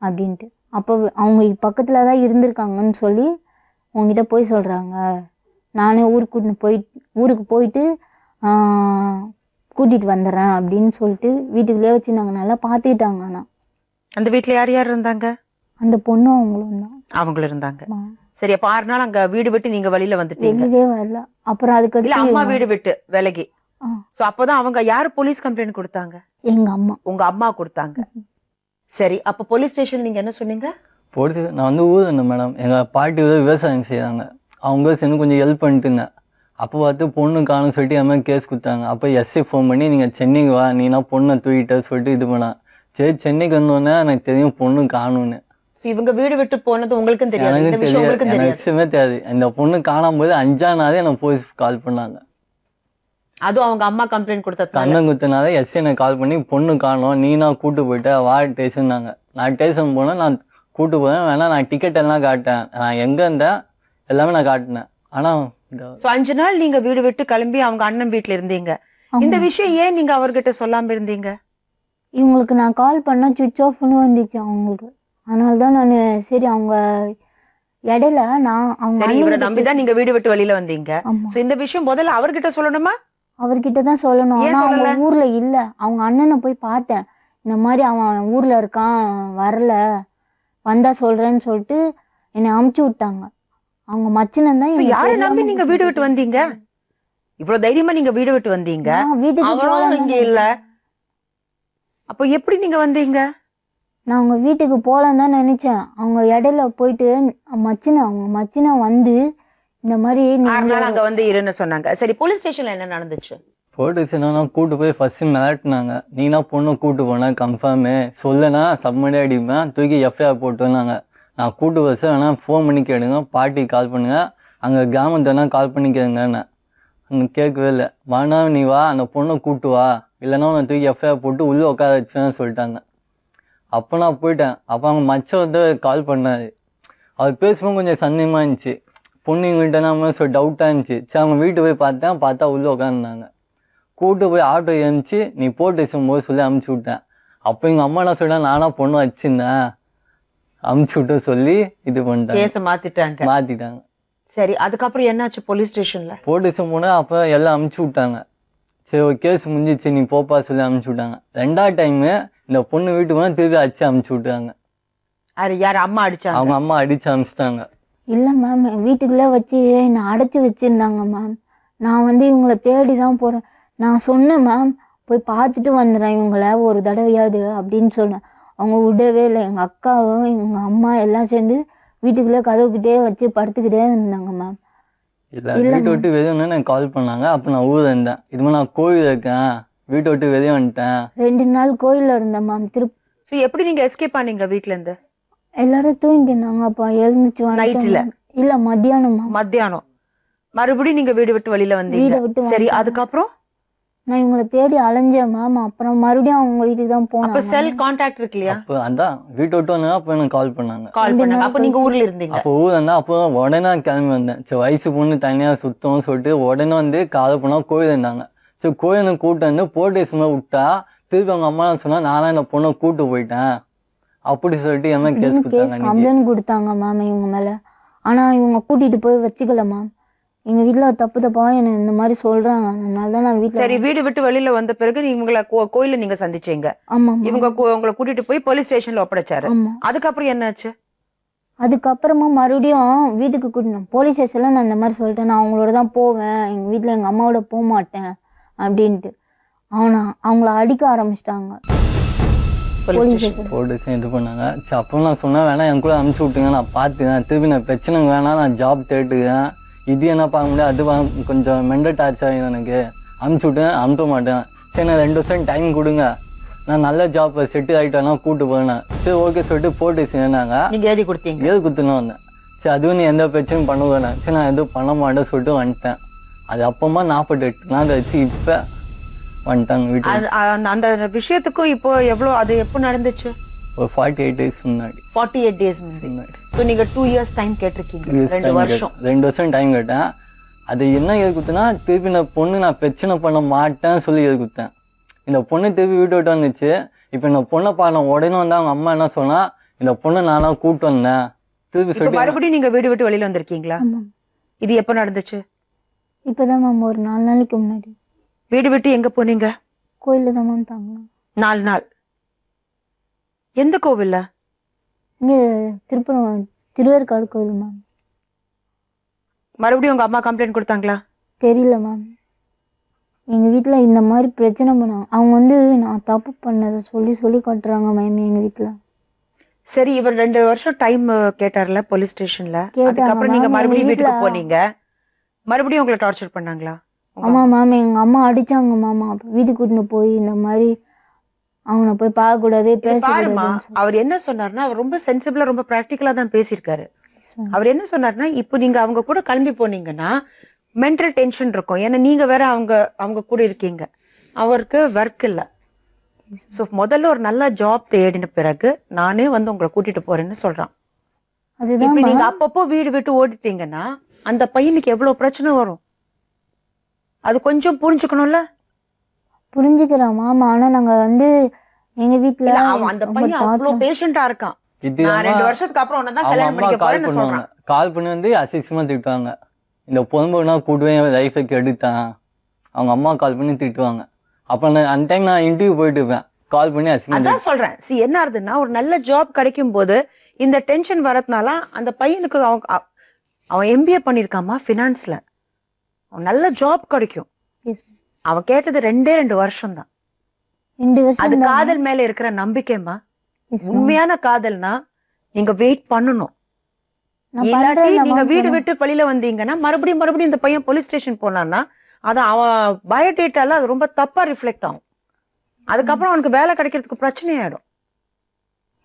அப்படின்ட்டு. அப்போ அவங்க பக்கத்தில் தான் இருந்திருக்காங்கன்னு சொல்லி உங்ககிட்ட போய் சொல்கிறாங்க. நானே ஊருக்கு போயிட்டு கூட்டிகிட்டு வந்துடுறேன் அப்படின்னு சொல்லிட்டு வீட்டுக்குள்ளே வச்சுருந்தாங்க. நல்லா பார்த்துக்கிட்டாங்க. ஆனால் அந்த வீட்டில் யார் யார் இருந்தாங்க? அந்த பொண்ணும் அவங்களும் இருந்தாங்க. சரி, அப்போ 6 நாள் அங்க வீடு விட்டு நீங்க வெளியில வந்துட்டீங்க? வெளியே வரல. அப்புறம் அதுக்கு அம்மா வீடு விட்டு விலகி. சோ அப்பதான் அவங்க யாரு போலீஸ் கம்ப்ளைண்ட் கொடுத்தாங்க? எங்க அம்மா. உங்க அம்மா கொடுத்தாங்க. சரி, அப்ப போலீஸ் ஸ்டேஷன் நீங்க என்ன சொன்னீங்க? போலீஸ் நான் வந்து ஊர் இருந்தேன் மேடம். எங்க பாட்டி விவசாயம் செய்யாங்க, அவங்க சேர்ந்து கொஞ்சம் ஹெல்ப் பண்ணிட்டு இருந்தேன். அப்போ பார்த்து பொண்ணு காணும் சொல்லிட்டு என் கேஸ் கொடுத்தாங்க. அப்போ எஸ்ஐ ஃபோன் பண்ணி நீங்கள் சென்னைக்கு வா, நீனா பொண்ணை தூக்கிட்ட சொல்லிட்டு இது பண்ணேன். சரி சென்னைக்கு வந்தோடனே எனக்கு தெரியும் பொண்ணு காணும்னு. So, இவங்க வீடு விட்டு போனது உங்களுக்கும் தெரியாது, இந்த எனக்கு விஷயம் தெரியாது, உங்களுக்கும் எனக்கு தெரியாது. விஷயமே தெரியாது. இந்த பொண்ணு காணாம போது 5ஆம் நாளே எனக்கு போலீஸ் கால் பண்ணாங்க. அதுவும் அவங்க அம்மா கம்ப்ளைண்ட் கொடுத்ததுனால. கண்ணன் குத்துனால எஸ்ஐ எனக்கு கால் பண்ணி பொண்ணு காணோம், நீனா கூட்டு போயிட்ட வா ஸ்டேஷன்னாங்க. நான் ஸ்டேஷன் போனேன், நான் கூட்டு போனேன். வேணா நான் டிக்கெட் எல்லாம் காட்டேன், நான் எங்கே இருந்தேன் எல்லாமே நான் காட்டினேன். ஆனால் So, 5 நாள் நீங்க வீடு விட்டு கிளம்பி அவங்க அண்ணன் வீட்டுல இருந்தீங்க. இந்த விஷயம் ஏன் நீங்க அவர்கிட்ட சொல்லாம இருந்தீங்க? இவங்களுக்கு நான் கால் பண்ணால் சுவிட்ச் ஆஃப்னு வந்துச்சு அவங்களுக்கு. அதனால தான் நான் சரி அவங்க இடையில நான் அவங்க சரி, இவரை நம்பிதான் நீங்க வீடு விட்டு வெளியில வந்தீங்க. ஆமா. So, இந்த விஷயம் முதல்ல அவர்கிட்ட சொல்லணுமா? அவர்கிட்ட தான் சொல்லணும். ஏன் ஆனால் அவங்க சொல்லல? ஊர்ல இல்லை. அவங்க அண்ணனை போய் பார்த்தேன், இந்த மாதிரி அவன் ஊர்ல இருக்கான், வரல, வந்தா சொல்றேன்னு சொல்லிட்டு என்னை அமுச்சு விட்டாங்க. அவங்க மச்சினன் தான். So, யாரை நம்பி நீங்க வீடு விட்டு வந்தீங்க? இவ்வளவு தைரியமா நீங்க வீடு விட்டு வந்தீங்க, வீட்டுக்கு அவரும் போகலாம் இங்க இல்ல. அப்போ எப்படி நீங்க வந்தீங்க? நான் அவங்க வீட்டுக்கு போகலான்னு தான் நினைச்சேன். அவங்க இடையில போயிட்டு அவங்க மச்சினை வந்து இந்த மாதிரி 6 நாள் அங்க வந்து இருன்னு சொன்னாங்க. சரி, போலீஸ் ஸ்டேஷன்ல என்ன நடந்துச்சு? போலீஸ் என்னன்னா கூட்டு போய் ஃபர்ஸ்ட் மிரட்டினாங்க. நீனா பொண்ணு கூட்டு போனேன் கன்ஃபார்மு சொல்லனா சப்மடி அடிப்பேன், தூக்கி எஃப்ஐஆர் போட்டுனாங்க. நான் கூட்டு பஸ் வேணா ஃபோன் பண்ணி கேளுங்க, பாட்டி கால் பண்ணுங்க, அங்கே கிராமத்துனா கால் பண்ணி கேளுங்கன்னு. கேட்கவே இல்லை. வேணா நீ வா, அந்த பொண்ணை கூட்டு வா, இல்லைன்னா உன்னை தூக்கி எஃப்ஐஆர் போட்டு உள்ளே உட்கார வச்சுன்னு சொல்லிட்டாங்க. அப்போ நான் போயிட்டேன். அப்போ அவங்க மச்சம் வந்து கால் பண்ணாரு. அவர் பேசும்போது கொஞ்சம் சந்தேகமாக இருந்துச்சு, பொண்ணு எங்கள்கிட்ட நம்ம சொல்லி டவுட்டாக இருந்துச்சு. சரி அவங்க வீட்டு போய் பார்த்தேன், பார்த்தா உள்ளே உட்காந்துருந்தாங்க. கூட்டு போய் ஆட்டோ ஏமிச்சு நீ போட்டு போது சொல்லி அமுச்சு விட்டேன். அப்போ எங்கள் அம்மா என்ன சொல்லிட்டேன், நானா பொண்ணு வச்சுருந்தேன் அமுச்சு விட்டு சொல்லி இது பண்ணிட்டாங்க, மாற்றிட்டாங்க. சரி, அதுக்கப்புறம் என்னாச்சு போலீஸ் ஸ்டேஷன்ல? போலீஸ் போனால் அப்போ எல்லாம் அமுச்சு விட்டாங்க. சரி ஒரு கேஸ் முடிஞ்சிச்சு நீ போப்பா சொல்லி அமுச்சு விட்டாங்க. 2ஆவது டைமு இந்த பொண்ணு வீட்டுக்கு போனால் திருப்பி அடிச்சு அமுச்சு விட்டாங்க. யார் அம்மா அடிச்சாங்க? அவங்க அம்மா அடிச்சு அமுச்சிட்டாங்க. இல்லை மேம், வீட்டுக்குள்ளே வச்சு என்னை அடைச்சி வச்சுருந்தாங்க மேம். நான் வந்து இவங்களை தேடி தான் போகிறேன். நான் சொன்னேன் மேம், போய் பார்த்துட்டு வந்துடுறேன் இவங்கள ஒரு தடவையாவது அப்படின்னு சொன்னேன். அவங்க விடவே இல்லை. எங்கள் அக்காவும் எங்கள் அம்மா எல்லாம் சேர்ந்து வீட்டுக்குள்ளே கதவுக்கிட்டே வச்சு படுத்துக்கிட்டே இருந்தாங்க மேம். இல்லை வீட்டை விட்டு வெளியே வந்து எனக்கு கால் பண்ணாங்க. அப்போ நான் ஊரில் இருந்தேன். இது மாதிரி நான் கோயில் இருக்கேன், வீட்டை விட்டு வெளியே வந்துட்டேன். 2 நாள் கோயிலில் இருந்தேன் மேம். ஸோ எப்படி நீங்கள் எஸ்கேப் ஆனீங்க வீட்டில் இருந்து? எல்லாரும் தூங்கிருந்தாங்க. அப்போ எழுந்துச்சு நைட்டில்? இல்லை மத்தியானம். மத்தியானம் மறுபடியும் நீங்கள் வீடு விட்டு வெளியில் வந்தீங்க? வீடை விட்டு. சரி, அதுக்கப்புறம்? நான் இவங்களை தேடி அலைஞ்சேன் மேம். அப்புறம் மறுபடியும் அவங்க வீட்டுக்கு தான் போனேன். அப்போ செல் கான்டாக்ட் இருக்கு இல்லையா? அப்போ அதான் வீட்டை விட்டு வந்தா அப்போ எனக்கு கால் பண்ணாங்க. அப்போ நீங்கள் ஊரில் இருந்தீங்க? அப்போ ஊரில் இருந்தால் அப்போ உடனே கிளம்பி வந்தேன். சரி வயசு பொண்ணு தனியாக சுத்தம்னு சொல்லிட்டு உடனே வந்து காலை போனால் கோயில் இருந்தாங்க. சரி கோயிலை கூப்பிட்டு வந்து போலீஸ் விட்டா திருப்பி அவங்க அம்மா சொன்னால் நானும் இந்த பொண்ணை கூப்பிட்டு போயிட்டேன் அப்படி சொல்லிட்டு என்ன கேஸ் கம்ப்ளைண்ட் கொடுத்தாங்க மேம் இவங்க மேலே. ஆனால் இவங்க கூட்டிகிட்டு போய் வச்சுக்கல மேம். எங்கள் வீட்டில் தப்பாக என்ன இந்த மாதிரி சொல்கிறாங்க, அதனால தான் நான் வீட்டில். சரி, வீடு விட்டு வெளியில் வந்த பிறகு இவங்களை கோயிலில் நீங்கள் சந்திச்சீங்க? ஆமாம். இவங்க உங்களை கூட்டிகிட்டு போய் போலீஸ் ஸ்டேஷனில் ஒப்படைச்சாரு. ஆமாம். அதுக்கப்புறம் என்னாச்சு? அதுக்கப்புறமா மறுபடியும் வீட்டுக்கு கூட்டினோம். போலீஸ் ஸ்டேஷனில் நான் இந்த மாதிரி சொல்லிட்டேன், நான் அவங்களோட தான் போவேன், எங்கள் வீட்டில் எங்கள் அம்மாவோட போக மாட்டேன் அப்படின்ட்டு. அவங்கள அடிக்க ஆரம்பிச்சிட்டாங்க போலீஸ் இது பண்ணாங்க. சரி அப்போ நான் சொன்னேன் வேணா என் கூட அனுப்பிச்சி விட்டுங்க, நான் பார்த்துக்கேன், திருப்பி நான் பிரச்சனை வேணா நான் ஜாப் தேட்டுக்கேன், இது என்ன பார்க்க முடியாது, அது கொஞ்சம் மெண்டல் டார்ச் ஆகிடும் எனக்கு, அனுப்பிச்சி விட்டேன், அனுப்ப மாட்டேன். சரி நான் 2 வருஷம் டைம் கொடுங்க, நான் நல்ல ஜாப் செட்டில் ஆகிட்டேன்னா கூப்பிட்டு போனேன். சரி ஓகே சொல்லிட்டு போட்டு சேர்ந்தாங்க. நீங்கள் எழுதி கொடுத்தீங்க? எழுதி கொடுத்துன்னு வந்தேன். சரி அதுவும் நீ எந்த பிரச்சனையும் பண்ணுவேன். சரி நான் எதுவும் பண்ண மாட்டேன்னு சொல்லிட்டு வந்துட்டேன். அது அப்பமா 48 நாள் கழிச்சு இப்போ வந்துட்டாங்க வீட்டுக்கு. அந்த விஷயத்துக்கும் இப்போ எவ்வளோ, அது எப்போ நடந்துச்சு? ஒரு 48 days முன்னாடி. 48 days முன்னாடி. ஸோ நீங்கள் 2 years டைம் கேட்டிருக்கீங்க? 2 வருஷம் டைம் கேட்டேன். அது என்ன எழுதி கொடுத்தேன்னா திருப்பி நான் பொண்ணு நான் பிரச்சனை பண்ண மாட்டேன்னு சொல்லி எழுதி கொடுத்தேன். இந்த பொண்ணு திருப்பி வீட்டு விட்டு வந்துச்சு. இப்போ இந்த பொண்ணை பாருங்க உடனே வந்து அவங்க அம்மா என்ன சொன்னா, இந்த பொண்ணை நானா கூப்பிட்டு வந்தேன் திருப்பி சொல்லி. மறுபடியும் நீங்கள் வீடு விட்டு வெளியில் வந்திருக்கீங்களா? இது எப்போ நடந்துச்சு? இப்போதான் மேம் ஒரு 4 நாளைக்கு முன்னாடி. வீடு விட்டு எங்கே போனீங்க? கோயிலில் தான் மேம் தாங்க. 4 நாள்? எந்த கோவில்ல? இங்கே திருவேற்காடு கோயில் மேம். மறுபடியும் உங்கள் அம்மா கம்ப்ளைண்ட் கொடுத்தாங்களா? தெரியல மேம். எங்கள் வீட்டில் இந்த மாதிரி பிரச்சனை பண்ணாங்க. அவங்க வந்து நான் தப்பு பண்ணதை சொல்லி கட்டுறாங்க மேம் எங்கள் வீட்டில். சரி, இவர் 2 வருஷம் டைம் கேட்டார்ல போலீஸ் ஸ்டேஷனில், அதுக்கப்புறம் நீங்கள் மறுபடியும் வீட்டுக்கு போனீங்க, மறுபடியும் உங்களை டார்ச்சர் பண்ணாங்களா? ஆமாம் மேம், எங்கள் அம்மா அடித்தாங்க மாமா. வீட்டுக்கு கூட்டின்னு போய் இந்த மாதிரி அவனை போய் பார்க்கக்கூடாது இது பாருமா, பேசக்கூடாது. அவர் என்ன சொன்னார்னா, அவர் ரொம்ப சென்சிபிளா ரொம்ப பிராக்டிக்கலா தான் பேசியிருக்காரு. அவர் என்ன சொன்னார்னா, இப்போ நீங்க அவங்க கூட கிளம்பி போனீங்கன்னா மென்டல் டென்ஷன் இருக்கும். ஏன்னா நீங்க வேற அவங்க கூட இருக்கீங்க, அவருக்கு ஒர்க் இல்லை. ஸோ முதல்ல ஒரு நல்ல ஜாப் தேடின பிறகு நானே வந்து உங்களை கூட்டிட்டு போறேன்னு சொல்றான். அதுதான் இப்ப நீங்க அப்பப்போ வீடு விட்டு ஓடிட்டீங்கன்னா அந்த பையனுக்கு எவ்வளவு பிரச்சனை வரும், அது கொஞ்சம் புரிஞ்சுக்கணும்ல. புரிஞ்சுக்கிறோம் மாமா. ஆனா நாங்க வந்து எங்க வீட்டுல இல்ல, அவன் அந்த பையன் அவ்வளவு பேஷண்டா இருக்கான். நான் 2 வருஷத்துக்கு அப்புறம் உன்னதான் கல்யாணம் பண்ணிக்க போறேன்னு சொல்றான். கால் பண்ணி வந்து அசிங்கமா திட்டுவாங்க. இந்த பொம்புனா கூடவே லைஃபை கெடுத்தான், அவங்க அம்மா கால் பண்ணி திட்டுவாங்க. அப்ப நான் அந்த டைம் நான் இன்டர்வியூ போயிட்டு இருப்பேன், கால் பண்ணி அசிங்கமா. அதான் சொல்றேன். என்ன ஆகுதுன்னா, ஒரு நல்ல ஜாப் கிடைக்கும் போது இந்த டென்ஷன் வரதுனால அந்த பையனுக்கு அவன் எம்பிஏ பண்ணிருக்காமா பினான்ஸ்ல, அவன் நல்ல ஜாப் கிடைக்கும். அவன் கேட்டது 2 வருஷம் தான். 2 வருஷம் அது காதல் மேல இருக்கிற நம்பிக்கைமா. உண்மையான காதல்னா நீங்க வெயிட் பண்ணணும். இல்லாட்டி நீங்க வீடு விட்டு வெளியில வந்தீங்கன்னா மறுபடியும் இந்த பையன் போலீஸ் ஸ்டேஷன் போனான்னா அது அவன் பயோடேட்டால அது ரொம்ப தப்பா ரிஃப்ளெக்ட் ஆகும். அதுக்கப்புறம் அவனுக்கு வேலை கிடைக்கிறதுக்கு பிரச்சனை ஆயிடும்.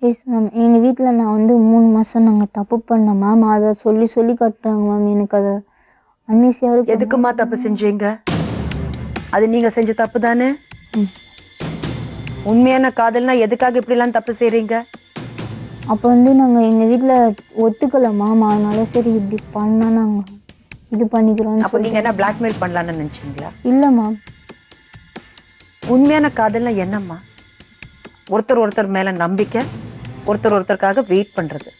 Yes ma'am. எங்கள் வீட்டில் நான் வந்து 3 மாதம் நாங்கள் தப்பு பண்ணோம் மேம். அதை சொல்லி கட்டுறாங்க மேம். எனக்கு அதை அன்னிசியாக இருக்கு. எதுக்குமா தப்பு செஞ்சீங்க? அது நீங்க செஞ்ச தப்பு தானே. உண்மையான காதல்னா எதுக்காக இப்படிலாம் தப்பு செய்றீங்க? அப்போ வந்து நாங்கள் எங்கள் வீட்டில் ஒத்துக்கல மேம். அதனால சரி இப்படி பண்ணா நாங்கள் இது பண்ணிக்கிறோம். அப்போ நீங்க என்ன பிளாக்மெயில் பண்ணலாம்னு நினைச்சீங்களா? இல்லை மேம். உண்மையான காதல்னா என்னம்மா? ஒருத்தர் மேல நம்பிக்கை, ஒருத்தருக்காக வெயிட் பண்றது,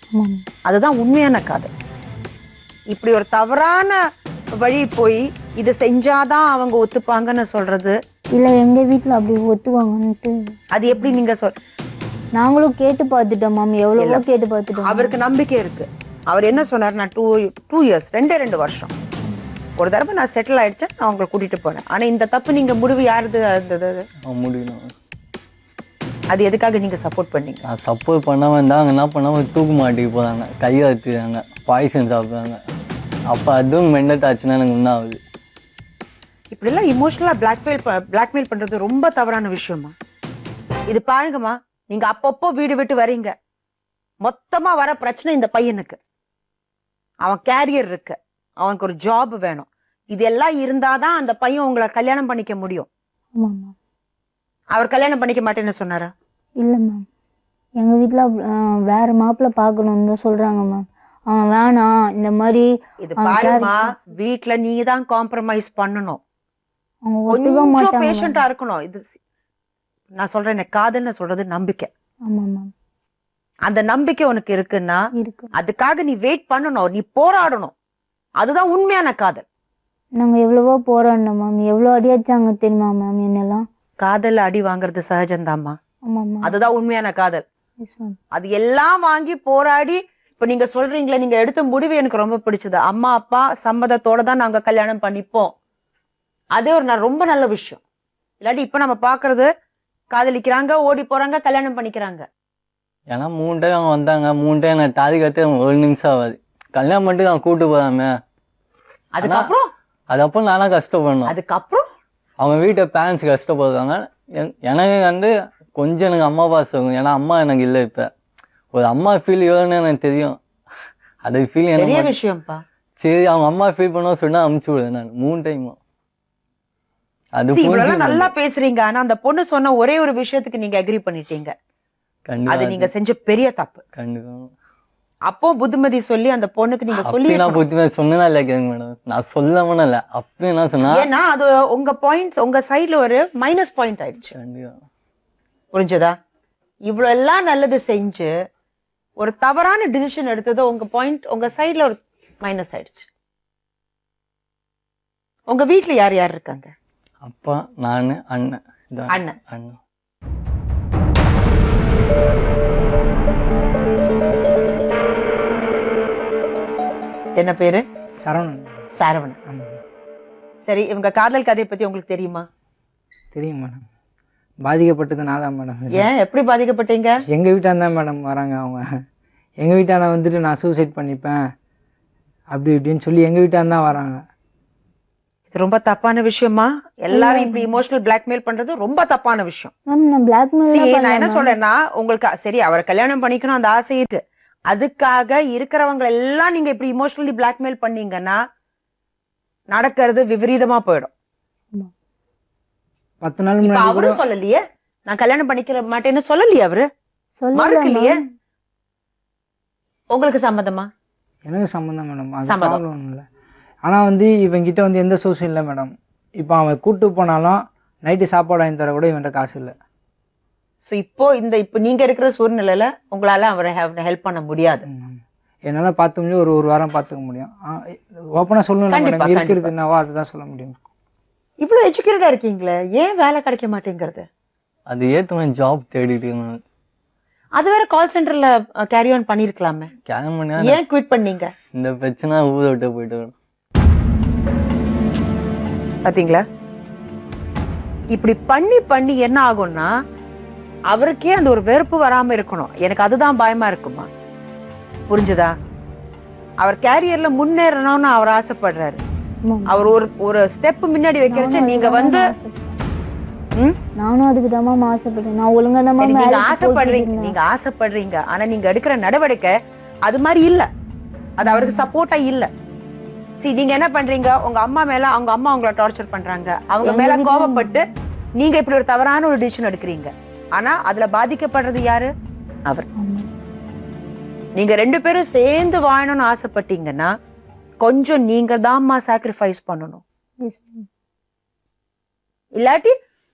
அதுதான் உண்மையான காதல். இப்படி ஒரு தவறான வழி போய் இதை செஞ்சாதான் அவங்க ஒத்துப்பாங்கன்னு சொல்றது இல்லை. எங்கள் வீட்டில் அப்படி ஒத்துவாங்கன்ட்டு அது எப்படி நீங்க நாங்களும் கேட்டு பார்த்துட்டோம் மேம். எவ்வளவோ கேட்டு பார்த்துட்டோம். அவருக்கு நம்பிக்கை இருக்கு. அவர் என்ன சொன்னார், நான் 2 இயர்ஸ் 2 வருஷம் ஒரு தடவை நான் செட்டில் ஆயிடுச்சேன், நான் உங்களை கூட்டிட்டு போனேன். ஆனா இந்த தப்பு நீங்க முடிவு யாருது இருந்தது? முடியணும். அது எதுக்காக நீங்க சப்போர்ட் பண்ணீங்க? நான் சப்போர்ட் பண்ணாம இருந்தா அவங்க என்ன பண்ணாம தூக்கு மாட்டிக்கு போறாங்க, கையை வச்சுறாங்க, பாய்சன் சாப்பிடுறாங்க. அப்ப அதுவும் மெண்டல் ஆச்சுன்னா எனக்கு என்ன ஆகுது? இப்படி எல்லாம் இமோஷனலா பிளாக்மெயில் பண்றது ரொம்ப தவறான விஷயமா. இது பாருங்கம்மா, நீங்க அப்பப்போ வீடு விட்டு வரீங்க, மொத்தமா வர பிரச்சனை இந்த பையனுக்கு. அவன் கேரியர் இருக்கு, அவனுக்கு ஒரு ஜாப் வேணும், இதெல்லாம் இருந்தாதான் அந்த பையன் உங்களை கல்யாணம் பண்ணிக்க முடியும். அவர் கல்யாணம் பண்ணிக்க மாட்டேன்னு சொன்னாரா? இல்லை மேம். எங்கள் வீட்டில் வேற மாப்பிள்ளை பார்க்கணுன்னு தான் சொல்றாங்க மேம். அவன் வேணாம் இந்த மாதிரி. இது பாருமா, வீட்டுல நீங்க தான் காம்ப்ரமைஸ் பண்ணணும், கொஞ்சம் பேஷண்டா இருக்கணும். இது நான் சொல்றேன், காதல்னு சொல்றது நம்பிக்கை. அந்த நம்பிக்கை உனக்கு இருக்குன்னா அதுக்காக நீ வெயிட் பண்ணணும், நீ போராடணும். அதுதான் உண்மையான காதல். நாங்க எவ்வளவோ போராடணும் மேம். எவ்வளவு அடி அடிச்சாங்க தெரியுமா மேம் என்னெல்லாம். காதல் அடி வாங்குறது சகஜம்தாம்மா, அதுதான் உண்மையான காதல். அது எல்லாம் வாங்கி போராடி இப்ப நீங்க சொல்றீங்களே, நீங்க எடுத்த முடிவு எனக்கு ரொம்ப பிடிச்சது. அம்மா அப்பா சம்மதத்தோட தான் நாங்க கல்யாணம் பண்ணிப்போம், அதே ஒரு ரொம்ப நல்ல விஷயம். இல்லாட்டி இப்ப நம்ம பாக்குறது காதலிக்கிறாங்க, ஓடி போறாங்க, கல்யாணம் பண்ணிக்கிறாங்க. ஏன்னா 3 டைம் அவங்க வந்தாங்க, 3 டைம் நான் தாலி கட்டு 1 நிமிஷம் ஆகாது, கல்யாணம் பண்ணிட்டு அவன் கூட்டு போறாமே. அதுக்கப்புறம் நானா கஷ்டப்படணும். அதுக்கப்புறம் அவங்க வீட்டை பேரண்ட்ஸ் கஷ்டப்படுறாங்க. எனக்கு வந்து கொஞ்சம் எனக்கு அம்மா பாசம், ஏன்னா அம்மா எனக்கு இல்லை. இப்ப ஒரு அம்மா ஃபீல் எவ்வளோன்னு எனக்கு தெரியும். அது ஃபீல் பெரிய விஷயம்ப்பா. சரி அவங்க அம்மா ஃபீல் பண்ண சொன்னா அமுச்சு விடுவேன் நான் 3 டைமும். அது நல்லா பேசுறீங்க, ஆனா அந்த பொண்ணு சொன்ன ஒரே ஒரு விஷயத்துக்கு நீங்க அக்ரி பண்ணிட்டீங்க. அது நீங்க செஞ்ச பெரிய தப்பு. கண்டிப்பா. அப்போ புத்திமதி சொல்லி அந்த பொண்ணுக்கு நீங்க சொல்லி. நான் புத்திமதி சொன்னா இல்ல கேங்க மேடம், நான் சொல்லாம இல்ல, அப்படி என்ன சொன்னா, ஏன்னா அது உங்க பாயிண்ட்ஸ் உங்க சைடுல ஒரு மைனஸ் பாயிண்ட் ஆயிடுச்சு. புரிஞ்சதா? இவ்வளவு எல்லாம் நல்லது செஞ்சு ஒரு தவறான டிசிஷன் எடுத்தது உங்க பாயிண்ட் உங்க சைடுல ஒரு மைனஸ் ஆயிடுச்சு. உங்க வீட்டுல யார் யார் இருக்காங்க? அப்பா, நானு, அண்ணன். அண்ணன். என்ன பேரு? சரவணன். சரவணன். சரி, இவங்க காதல் கதையை பத்தி உங்களுக்கு தெரியுமா? தெரியும் மேடம். பாதிக்கப்பட்டது நான் தான் மேடம். ஏன், எப்படி பாதிக்கப்பட்டீங்க? எங்கள் வீட்டான் தான் மேடம் வராங்க அவங்க. எங்கள் வீட்டான வந்துட்டு நான் சூசைட் பண்ணிப்பேன் அப்படி இப்படின்னு சொல்லி எங்கள் வீட்டான் தான் வராங்க. இது ரொம்ப தப்பான விஷயமா? எல்லாரும் இப்படி இமோஷனல் பிளாக்மெயில் பண்றது ரொம்ப தப்பான விஷயம். மேம் நான் See, பிளாக்மெயில் நான் என்ன சொல்றேன்னா, உங்களுக்கு சரி அவரை கல்யாணம் பண்ணிக்கணும் அந்த ஆசை இருக்கு, அதுக்காக இருக்கிறவங்க எல்லாம் நீங்க இப்படி இமோஷனலி பிளாக்மெயில் பண்ணீங்கன்னா நடக்கிறது விபரீதமா போயிடும். 10 நாள் இப்ப முன்னாடி கூட அவரும் சொல்லலையே நான் கல்யாணம் பண்ணிக்கிற மாட்டேன்னு சொல்லலையே அவரு, மறுக்கலையே. சொல்லல உங்களுக்கு சம்மதமா? எனக்கு சம்மந்தம் மேடம், அது சம்மதம். ப்ராப்ளம் ஒன்றும் இல்லை. ஆனால் வந்து இவங்கிட்ட வந்து எந்த சோர்ஸும் இல்லை மேடம். இப்போ அவன் கூப்பிட்டு போனாலும் நைட்டு சாப்பாடு வாங்கி தர கூட இவன்கிட்ட காசு இல்லை. சோ இப்போ நீங்க இருக்கிற சூழ்நிலையில உங்களால அவரை ஹெல்ப் பண்ண முடியாது. என்னால் பார்த்து முடியும், ஒரு வாரம் பார்த்துக்க முடியும். ஓப்பனாக சொல்லணும் கண்டிப்பா, மேடம், இருக்கிறது என்னவோ அதுதான் சொல்ல முடியும். இவ்வளவு எஜுகேட்டடா இருக்கீங்களே, ஏன் வேலை கிடைக்க மாட்டேங்கிறது? அது ஏற்ற ஜாப் தேடிட்டு இருந்தேன். அது வேற கால் சென்டர்ல கேரி ஆன் பண்ணிருக்கலாமே, கேன் பண்ணியா ஏன் குவிட் பண்ணீங்க? இந்த பிரச்சனை ஊரை விட்டு போயிட்டு வரணும். பாத்தீங்களா, இப்படி பண்ணி பண்ணி என்ன ஆகும்னா அவருக்கே அந்த ஒரு வெறுப்பு வராம இருக்கணும். எனக்கு அதுதான் பயமா இருக்குமா, புரிஞ்சுதா? அவர் கேரியர்ல முன்னேறணும்னு அவர் ஆசைப்படுறாரு. அவர் ஒரு ஸ்டெப் முன்னாடி வைக்கிறச்ச நீங்க வந்து நானும் அதுக்கு தான் ஆசைப்பட்டேன். நான் ஒழுங்கா தான் சரி, நீங்க ஆசைப்படுறீங்க ஆனா நீங்க எடுக்கிற நடவடிக்கை அது மாதிரி இல்ல, அது அவருக்கு சப்போர்ட்டா இல்ல. சரி, நீங்க என்ன பண்றீங்க, உங்க அம்மா மேல அவங்க அம்மா உங்களை டார்ச்சர் பண்றாங்க, அவங்க மேல கோபப்பட்டு நீங்க இப்படி ஒரு தவறான ஒரு டிசிஷன் எடுக்கிறீங்க. ஆனா அதுல பாதிக்கப்படுறது யாரு? அவர். நீங்க 2 பேரும் சேர்ந்து வாழணும்னு ஆசைப்பட்டீங்கன்னா கொஞ்சம் நீங்க தான்மா சாக்ரிஃபைஸ் பண்ணணும். இல்லாட்டி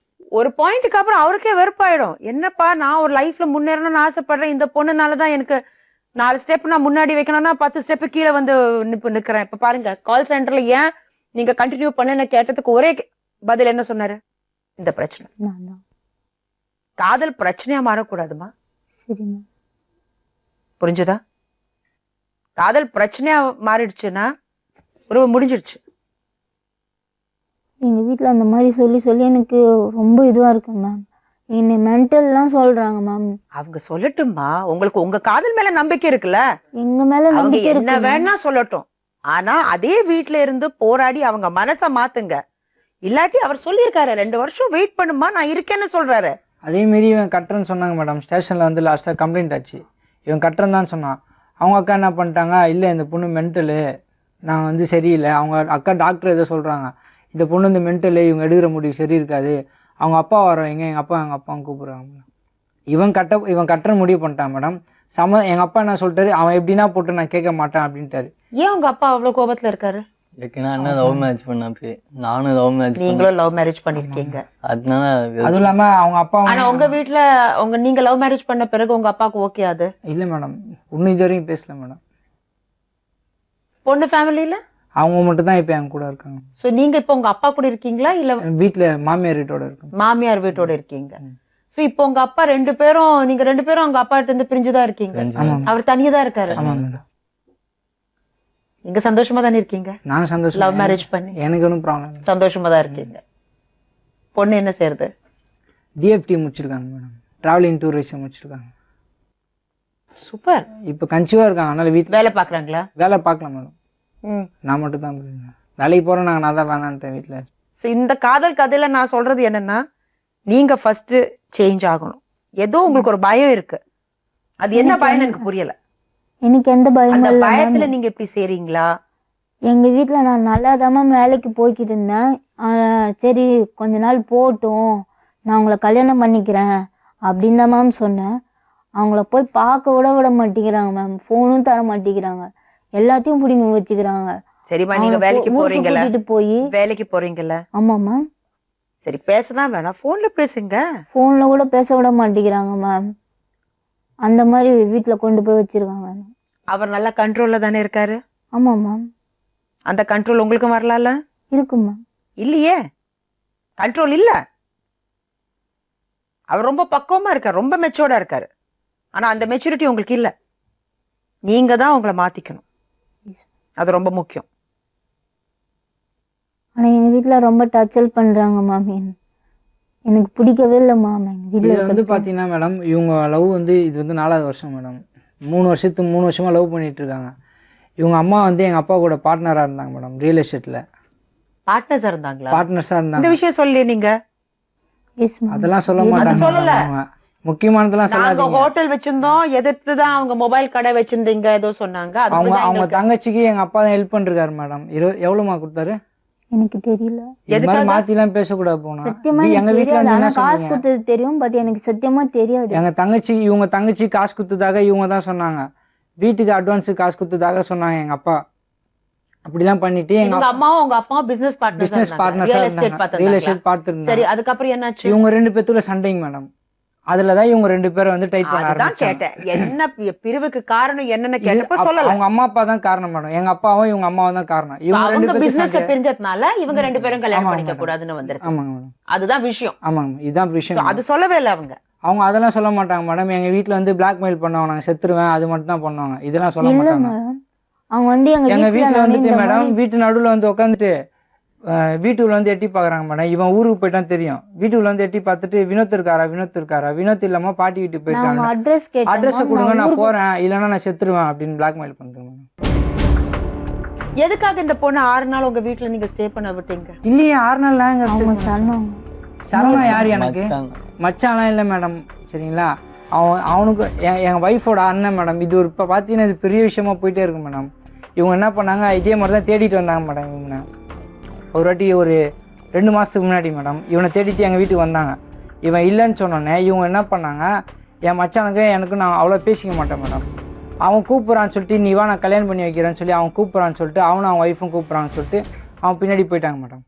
ஒரு பாயிண்ட்டுக்கு அப்புறம் அவருக்கே வெறுப்பாயிடும். என்னப்பா, நான் ஒரு லைஃப்ல முன்னேறணும்னு ஆசைப்படுறேன், இந்த பொண்ணுனாலதான் எனக்கு 4 ஸ்டெப் நான் முன்னாடி வைக்கணும்னா 10 ஸ்டெப் கீழே வந்து நிக்கிறேன். இப்ப பாருங்க, கால் சென்டர்ல ஏன் நீங்க கண்டினியூ பண்ண கேட்டதுக்கு ஒரே பதில் என்ன சொன்னாரு? இந்த பிரச்சனை. காதல் பிரச்சனையா மாறக்கூடாதுமா, சரிம்மா. புரிஞ்சுதா? காதல் பிரச்சனையா மாறிடுச்சுன்னா உறவு முடிஞ்சிடுச்சு. எங்க வீட்ல அந்த மாதிரி சொல்லி சொல்லி எனக்கு ரொம்ப இதுவா இருக்கு மேம். என்னை மென்டல்லாம் சொல்றாங்க மேம். அவங்க சொல்லட்டும்மா, உங்களுக்கு உங்க காதல் மேல நம்பிக்கை இருக்குல்ல, எங்க மேல அவங்க நம்பிக்கை என்ன இருக்கு. வேணா சொல்லட்டும், ஆனா அதே வீட்ல இருந்து போராடி அவங்க மனச மாத்துங்க. இல்லாட்டி அவர் சொல்லியிருக்காரு 2 வருஷம் வெயிட் பண்ணுமா, நான் இருக்கேன்னு சொல்றாரு. அதே மாரி இவன் கட்டுறன்னு சொன்னாங்க மேடம். ஸ்டேஷனில் வந்து லாஸ்ட்டாக கம்ப்ளைண்ட் ஆச்சு, இவன் கட்டுறன்னு தான் சொன்னான். அவங்க அக்கா என்ன பண்ணிட்டாங்க, இல்லை இந்த பொண்ணு மென்டலு, நான் வந்து சரியில்லை. அவங்க அக்கா டாக்டர் எதோ சொல்கிறாங்க, இந்த பொண்ணு இந்த மென்டலு, இவங்க எடுக்கிற முடிவு சரி இருக்காது, அவங்க அப்பா வரவங்க எங்கள் அப்பாவும் கூப்பிட்றாங்க. இவன் கட்டுற முடிவு பண்ணிட்டான் மேடம். எங்கள் அப்பா என்ன சொல்லிட்டாரு, அவன் எப்படின்னா போட்டு நான் கேட்க மாட்டேன் அப்படின்ட்டாரு. ஏன் உங்க அப்பா அவ்வளவு கோபத்துல இருக்காரு? ஏற்கனவே லவ் மேரேஜ் பண்ணப்பே, நானும் லவ் மேரேஜ். நீங்களும் லவ் மேரேஜ் பண்ணிருக்கீங்க, அதனால. அதுவும் இல்லாம அவங்க அப்பா. ஆனா உங்க வீட்டுல நீங்க லவ் மேரேஜ் பண்ண பிறகு உங்க அப்பாவுக்கு ஓகே அது? இல்ல மேடம், இன்னும் இது வரைக்கும் பேசல மேடம். பொண்ணு ஃபேமிலியில அவங்க மட்டும் தான் இப்ப என் கூட இருக்காங்க. சோ நீங்க இப்ப உங்க அப்பா கூட இருக்கீங்களா இல்ல வீட்டுல மாமியார் வீட்டோட இருக்கேன்? மாமியார் வீட்டோட இருக்கீங்க. சோ இப்போ உங்க அப்பா நீங்க 2 பேரும் உங்க அப்பா கிட்ட இருந்து பிரிஞ்சுதான் இருக்கீங்க, அவர் தனியா தான் இருக்காரு. ஆமா மேடம். நீங்க சந்தோஷமா தானே இருக்கீங்க? நான் சந்தோஷம். லவ் மேரேஜ் பண்ணி எனக்கு ஒன்றும் ப்ராப்ளம். சந்தோஷமா தான் இருக்கீங்க. பொண்ணு என்ன செய்யறது? டிஎஃப்டி முடிச்சிருக்காங்க மேடம், டிராவலிங் டூரிசம் முடிச்சிருக்காங்க. சூப்பர். இப்போ கன்சீவா இருக்காங்க, அதனால வீட்டுல வேலை பாக்குறாங்களா? வேலை பார்க்கலாம் மேடம். நான் மட்டும் தான் வேலைக்கு போறேன், நான் தான் வேணான்ட்டேன் வீட்டுல. ஸோ இந்த காதல் கதையில நான் சொல்றது என்னன்னா, நீங்க ஃபர்ஸ்ட் சேஞ்ச் ஆகணும். ஏதோ உங்களுக்கு ஒரு பயம் இருக்கு, அது என்ன பயம் எனக்கு புரியல. எனக்கு எந்த பயமும் அந்த இல்லை. பயத்துல நீங்க எப்படி செய்றீங்களா? எங்க வீட்ல நான் நல்லா தான் வேலைக்கு போய்கிட்டு இருந்தேன். சரி கொஞ்ச நாள் போகட்டும், நான் உங்களை கல்யாணம் பண்ணிக்கிறேன் அப்படின்னு தான் மேம் சொன்னேன். அவங்கள போய் பார்க்க விட மாட்டேங்கிறாங்க மேம், ஃபோனும் தர மாட்டேங்கிறாங்க, எல்லாத்தையும் பிடிங்கி வச்சுக்கிறாங்க. சரிம்மா, நீங்க வேலைக்கு போறீங்கல்ல, போய் வேலைக்கு போறீங்கல்ல? ஆமா மேம். சரி, பேசதான் வேணாம், போன்ல பேசுங்க. ஃபோன்ல கூட பேச விட மாட்டேங்கிறாங்க மேம். அந்த மாதிரி வீட்டுல கொண்டு போய் வச்சிருக்காங்க. அவர் நல்லா கண்ட்ரோல்ல தானே இருக்காரு? ஆமா மேம். அந்த கண்ட்ரோல் உங்களுக்கும் வரலாம்ல? இருக்கு மேம். இல்லையே, கண்ட்ரோல் இல்ல. அவர் ரொம்ப பக்குவமா இருக்காரு, ரொம்ப மெச்சூர்டா இருக்காரு. ஆனா அந்த மெச்சூரிட்டி உங்களுக்கு இல்ல. நீங்க தான் உங்களை மாத்திக்கணும், அது ரொம்ப முக்கியம். ஆனா எங்க வீட்டுல ரொம்ப டச்சல் பண்றாங்க மேம், எனக்கு பிடிக்கவே இல்லை மேம். எங்க வீட்டுல வந்து பாத்தீங்கன்னா மேடம், இவங்க லவ் வந்து இது வந்து 4வது வருஷம் மேடம். 3 வருஷமா லவ் பண்ணிட்டு இருக்காங்க. இவங்க அம்மா வந்து எங்க அப்பா கூட பார்ட்னரா இருந்தாங்க மேடம், ரியல் எஸ்டேட்ல. பார்ட்னர்ஸா இருந்தாங்களா? பார்ட்னர்ஸாக இந்த இருந்தாங்க. விஷயம் சொல்லி நீங்க எஸ் மேம். அதெல்லாம் சொல்ல அது மாட்டாங்க சொல்லல. அவங்க. முக்கியமானதெல்லாம் நாங்க சொல்லாதீங்க. ஹோட்டல் வச்சிருந்தோம், எதிர்த்து தான் அவங்க மொபைல் கடை வச்சிருந்தீங்க ஏதோ சொன்னாங்க. அது அவங்க புரியுதா அவங்க எங்களுக்கு? தங்கச்சிக்கு எங்க அப்பா தான் ஹெல்ப் பண்ணிருக்காரு மேடம். எவ்வளவுமா கொடுத்தாரு? எனக்கு தெரியல இது எதுக்காக? மாதிரி மாத்திலாம் பேசக்கூடாது போனா. சத்தியமா எங்க எனக்கு வீட்டுல தெரியாது. வந்து ஆனா என்ன காசு சொன்னீங்க? கொடுத்தது தெரியும், பட் எனக்கு சத்தியமா தெரியாது. எங்க தங்கச்சி இவங்க தங்கச்சி காசு கொடுத்ததாக இவங்க தான் சொன்னாங்க. வீட்டுக்கு அட்வான்ஸ் காசு கொடுத்ததாக சொன்னாங்க எங்க அப்பா. அப்படிலாம் பண்ணிட்டு எங்க உங்க அம்மாவும் உங்க அப்பாவும் பிசினஸ் பிசினஸ் பார்ட்னர்ஸா ரியல் எஸ்டேட் இருந்தாங்க. ரியல் எஸ்டேட் பார்த்துருந்தாங்க. சரி, அதுக்கப்புறம் என்னாச்சு? இவங்க 2 பேத்துல சண்டைங்க மேடம். அதுலதான் இவங்க 2 பேரும் வந்து டைப் பண்ண அதுதான் ஆரம்பிச்சாங்க. கேட்டேன். என்ன பிரிவுக்கு காரணம் என்னன்னு இது கேட்டப்ப சொல்லல. அவங்க அம்மா அப்பா தான் காரணம் மேடம். எங்க அப்பாவும் இவங்க அம்மாவும் தான் காரணம். இவங்க 2 அவங்க பேரும் பிசினஸ்ல பிரிஞ்சதுனால இவங்க 2 பேரும் கல்யாணம் ஆமாங்க பண்ணிக்க மேடம். கூடாதுன்னு வந்திருக்கு. ஆமாங்க மேடம். அதுதான் விஷயம். ஆமாங்க மேடம். இதுதான் விஷயம். So, அது சொல்லவே இல்லை அவங்க. அவங்க அதெல்லாம் சொல்ல மாட்டாங்க மேடம். எங்க வீட்டுல வந்து பிளாக்மெயில் பண்ணுவாங்க, நாங்க செத்துருவேன், அது மட்டும் தான் பண்ணுவாங்க. இதெல்லாம் சொல்ல இல்ல மாட்டாங்க. மேடம், அவங்க வந்து எங்க எங்க வீட்டுல வீட்டுல நான் வந்துட்டு இந்த மேடம் மாதிரி வீட்டு நடுவுல வந்து உட்காந்துட்டு வீட்டுக்குள்ள வந்து எட்டி பாக்குறாங்க மேடம். இவன் ஊருக்கு போயிட்டான் தெரியும். வீட்டுக்குள்ள வந்து எட்டி பார்த்துட்டு வினோத் இருக்காரா, வினோத் இருக்காரா, வினோத் இல்லாம பாட்டி வீட்டுக்கு நான் போயிருக்காங்க, அட்ரஸ் அட்ரஸ் கேட்டேன். கொடுங்க, நான் போறேன், இல்லைன்னா நான் செத்துருவேன் அப்படின்னு பிளாக்மெயில் பண்றேன் மேடம். எதுக்காக இந்த பொண்ணு 6 நாள் உங்க வீட்டுல நீங்க ஸ்டே பண்ண விட்டீங்க? இல்லையே 6 நாள் எங்க அவங்க சொன்னாங்க. சரவணா யாரு எனக்கு? மச்சான். மச்சான்லாம் இல்லை மேடம். சரிங்களா? அவனுக்கு என் ஒய்ஃபோட அண்ணன் மேடம். இது ஒரு இப்போ பார்த்தீங்கன்னா இது பெரிய விஷயமா போயிட்டே இருக்கு மேடம். இவங்க என்ன பண்ணாங்க, இதே மாதிரி தான் தேடிட்டு வந்தாங்க மேடம். இவங்க ஒரு வாட்டி ஒரு 2 மாதத்துக்கு முன்னாடி மேடம் இவனை தேடிட்டு எங்கள் வீட்டுக்கு வந்தாங்க. இவன் இல்லைன்னு சொன்னோன்னே இவங்க என்ன பண்ணாங்க, என் மச்சானுக்கு எனக்கு நான் அவ்வளோ பேசிக்க மாட்டேன் மேடம். அவன் கூப்பிட்றான்னு சொல்லிட்டு நீ வா நான் கல்யாணம் பண்ணி வைக்கிறேன்னு சொல்லி அவன் கூப்பிட்றான்னு சொல்லிட்டு அவனும் அவன் ஒய்ஃபும் கூப்பிட்றான்னு சொல்லிட்டு அவன் பின்னாடி போயிட்டாங்க மேடம்.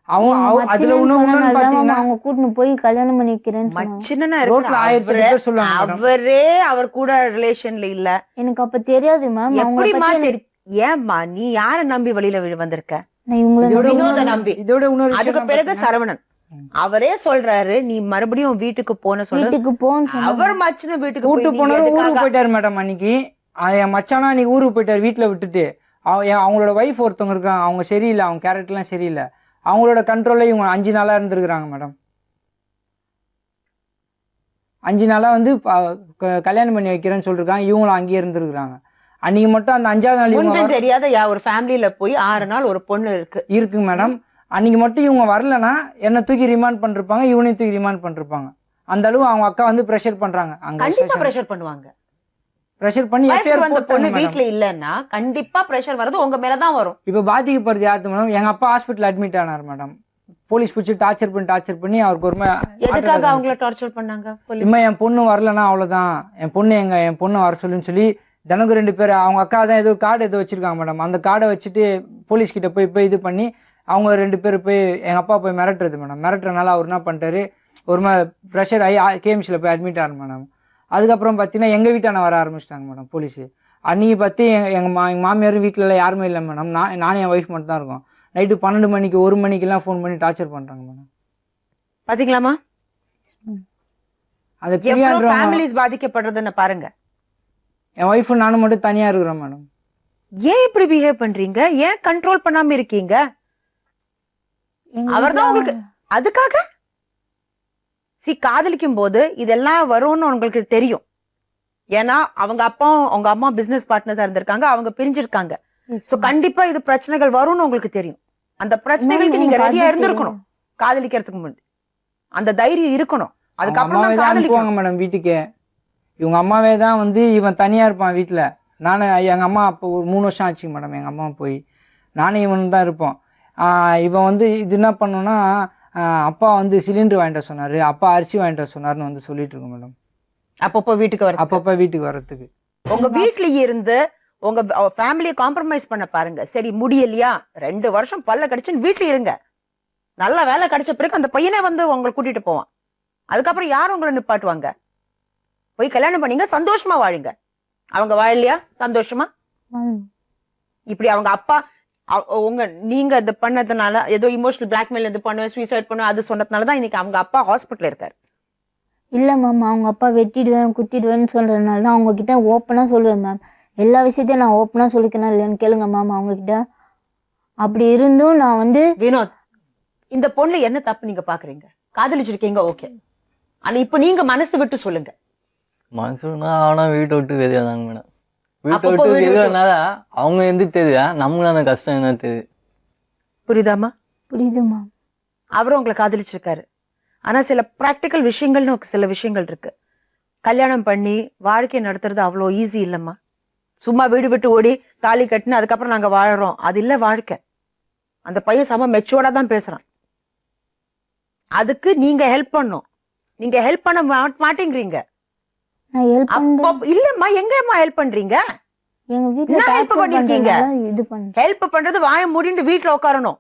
அவன் அதுல இன்னொன்னு பாத்தீங்கன்னா அவங்க கூட்டின்னு போய் கல்யாணம் பண்ணி வைக்கிறேன்னு சொன்னாங்க. மச்சினனா ரோட்ல 1000 பேர் சொல்லுவாங்க மேடம். அவரே அவர் கூட ரிலேஷன்ல இல்ல. எனக்கு அப்ப தெரியாது மேம். எப்படிமா ஏம்மா நீ யார நம்பி வெளியில வந்திருக்க? நான் இவங்கள இதோட வினோத இன்னொரு- நம்பி. இதோட இன்னொரு அதுக்கு விஷயம் பிறகு பாத்தீங்கன்னா, சரவணன் அவரே சொல்றாரு நீ மறுபடியும் வீட்டுக்கு போன சொல்ற. வீட்டுக்கு போன்னு சொன்னாங்க. அவர் மச்சின வீட்டுக்கு கூட்டு போய் போனாரு நீங்க ஊருக்கு எதுக்காக- போயிட்டாரு மேடம். அன்னைக்கு என் மச்சானா அன்னைக்கு ஊருக்கு போயிட்டாரு வீட்டுல விட்டுட்டு. அவங்களோட ஒய்ஃப் ஒருத்தவங்க இருக்காங்க, அவங்க சரியில்லை, அவங்க கேரக்டர்லாம் சரியில்லை. அவங்களோட கண்ட்ரோல்ல இவங்க 5 நாளா இருந்திருக்கிறாங்க மேடம். 5 நாளா வந்து கல்யாணம் பண்ணி வைக்கிறேன்னு சொல்லிருக்காங்க. இவங்களும் அங்கேயே இருந்திருக்கிறாங்க. அன்னைக்கு மட்டும் அந்த 5ஆவது நாள் இவங்க முன்பின் தெரியாத ஒரு ஃபேமிலியில போய் 6 நாள் ஒரு பொண்ணு இருக்கு. இருக்குங்க மேடம். அன்னைக்கு மட்டும் இவங்க வரலன்னா என்ன தூக்கி ரிமாண்ட் பண்ணிருப்பாங்க, இவனையும் தூக்கி ரிமாண்ட் பண்ணிருப்பாங்க. அந்த அளவு அவங்க அக்கா வந்து ப்ரெஷர் பண்றாங்க. அங்க கண்டிப்பா பிரஷர் பண்ணுவாங்க. ப்ரெஷர் பண்ணி வயசுக்கு FIR வந்த பொண்ணு போட்டாங்க மேடம். வீட்டுல இல்லன்னா கண்டிப்பா பிரஷர் வர்றது உங்க மேலதான் வரும். இப்ப பாதிக்கப்படுறது யாரு மேடம்? எங்க அப்பா ஹாஸ்பிட்டல் அட்மிட் ஆனார் மேடம். போலீஸ் பிடிச்சி டார்ச்சர் பண்ணி அவருக்கு ஒரு எதுக்காக அவங்கள டார்ச்சர் பண்ணாங்க police? இம்மா என் பொண்ணு வரலன்னா அவ்வளவுதான், என் பொண்ணு வர சொல்லுன்னு சொல்லி தினக்கு 2 பேர் அவங்க அக்கா தான் ஏதோ கார்டு ஏதோ வச்சிருக்காங்க மேடம். அந்த கார்டை வச்சுட்டு போலீஸ் கிட்ட போய் இது பண்ணி அவங்க 2 பேர் போய் எங்க அப்பா போய் மிரட்டுறது மேடம். மிரட்டுறதுனால அவர் என்ன பண்ணிட்டாரு, ஒரு மாதிரி ப்ரெஷர் ஆகி KMCல போய் அட்மிட் ஆனார் மேடம். அதுக்கப்புறம் பார்த்தீங்கன்னா எங்கள் வீட்டான வர ஆரம்பிச்சிட்டாங்க மேடம் போலீஸு. அன்றைக்கி பார்த்து எங்கள் மாமியார் வீட்டில் யாருமே இல்லை மேடம். நானும் என் ஒய்ஃப் மட்டும் தான் இருக்கோம். நைட்டு 12 மணிக்கு 1 மணிக்கெல்லாம் ஃபோன் பண்ணி டார்ச்சர் பண்ணுறாங்க மேடம். பாத்தீங்களாமா அது எவ்வளவு பிரியான்றவங்க ஃபேமிலிஸ் பாதிக்கப்படுறதுன்னு பாருங்க. என் ஒய்ஃபும் நானும் மட்டும் தனியாக இருக்கிறோம் மேடம். ஏன் இப்படி பிஹேவ் பண்றீங்க? ஏன் கண்ட்ரோல் பண்ணாம இருக்கீங்க? எங்க அவர்தான் வீட்ல உங்களுக்கு அதுக்காக காதலிக்கும் போது இதெல்லாம் வரும்னு உங்களுக்கு தெரியும். ஏன்னா அவங்க அம்மா பிசினஸ் பார்ட்னர்ஸா இருந்திருக்காங்க, அவங்க பிரிஞ்சிருக்காங்க. சோ கண்டிப்பா இது பிரச்சனைகள் வரும்னு உங்களுக்கு தெரியும். அந்த பிரச்சனைகளுக்கு நீங்க ரெடியா இருந்திருக்கணும். காதலிக்கிறதுக்கு முன்னாடி அந்த தைரியம் இருக்கணும். அதுக்கப்புறம் தான் காதலிக்கணும் மேடம் வீட்டுக்கு. இவங்க அம்மாவே தான் வந்து இவன் தனியா இருப்பான் வீட்டுல. எங்க அம்மா அப்போ ஒரு 3 வருஷம் ஆச்சு மேடம் எங்க அம்மா போய். நானும் இவன் தான் இருப்போம். இவன் வந்து இது என்ன பண்ணோன்னா, அப்பா வந்து சிலிண்டர் வாங்கிட்டு சொன்னாரு, அப்பா அரிசி வாங்கிட்டு சொன்னாருன்னு வந்து சொல்லிட்டு இருக்கோம் மேடம். அப்பப்போ வீட்டுக்கு வர்றதுக்கு உங்க வீட்டுல இருந்து உங்க ஃபேமிலியை காம்ப்ரமைஸ் பண்ண பாருங்க. சரி முடியலையா, 2 வருஷம் பல்ல கடிச்சுன்னு வீட்டுல இருங்க. நல்ல வேலை கிடைச்ச பிறகு அந்த பையனே வந்து உங்களை கூட்டிட்டு போவான். அதுக்கப்புறம் யாரும் உங்களை நிப்பாட்டுவாங்க? போய் கல்யாணம் பண்ணீங்க, சந்தோஷமா வாழுங்க. அவங்க வாழலையா சந்தோஷமா? இப்படி அவங்க அப்பா நீங்க இது பண்ணதுனால ஏதோ இமோஷனல் பிளாக்மெயில் இது பண்ணுவேன், சூசைட் பண்ணுவேன் அது சொன்னதுனாலதான் இன்னைக்கு அவங்க அப்பா ஹாஸ்பிட்டல் இருக்காரு. இல்லை மேம், அவங்க அப்பா வெட்டிடுவேன் குத்திடுவேன்னு சொல்கிறதுனால தான் அவங்க கிட்ட ஓப்பனாக சொல்லுவேன் மேம். எல்லா விஷயத்தையும் நான் ஓப்பனாக சொல்லிக்கணும் இல்லையான்னு கேளுங்க மேம் அவங்க கிட்ட. அப்படி இருந்தும் நான் வந்து வினோத், இந்த பொண்ணு என்ன தப்பு நீங்க பாக்குறீங்க? காதலிச்சிருக்கீங்க ஓகே, ஆனா இப்ப நீங்க மனசு விட்டு சொல்லுங்க. மனசுனா அவனா வீட்டை விட்டு வெளியாதாங்க மேடம். வீட்டை அப்பப்போ விட்டு வீடு விட்டு- வெளியானால அவங்க எந்த தெரியுதா, நம்மளும் அந்த கஷ்டம் என்ன தெரியுது. புரியுதாம்மா? புரியுது மேம். அவரும் உங்களை காதலிச்சிருக்காரு. ஆனா சில ப்ராக்டிக்கல் விஷயங்கள்னு சில விஷயங்கள் இருக்கு. கல்யாணம் பண்ணி வாழ்க்கை நடத்துறது அவ்வளோ ஈஸி இல்லைம்மா. சும்மா வீடு விட்டு ஓடி தாலி கட்டினு அதுக்கப்புறம் நாங்க வாழறோம், அது இல்ல வாழ்க்கை. அந்த பையன் செம மெச்சூர்டா தான் பேசுறான். அதுக்கு நீங்க ஹெல்ப் பண்ணும். நீங்க ஹெல்ப் பண்ண மாட்டேங்கிறீங்க. நான் ஹெல்ப் அப்போ பண்றேன். இல்லம்மா, எங்கம்மா ஹெல்ப் பண்றீங்க? எங்க வீட்ல என்ன help torture பண்ணிருக்கீங்க? பண்றதுனால இது பண்றேன். ஹெல்ப் பண்றது வாயை மூடிட்டு வீட்டுல உட்காரணும்.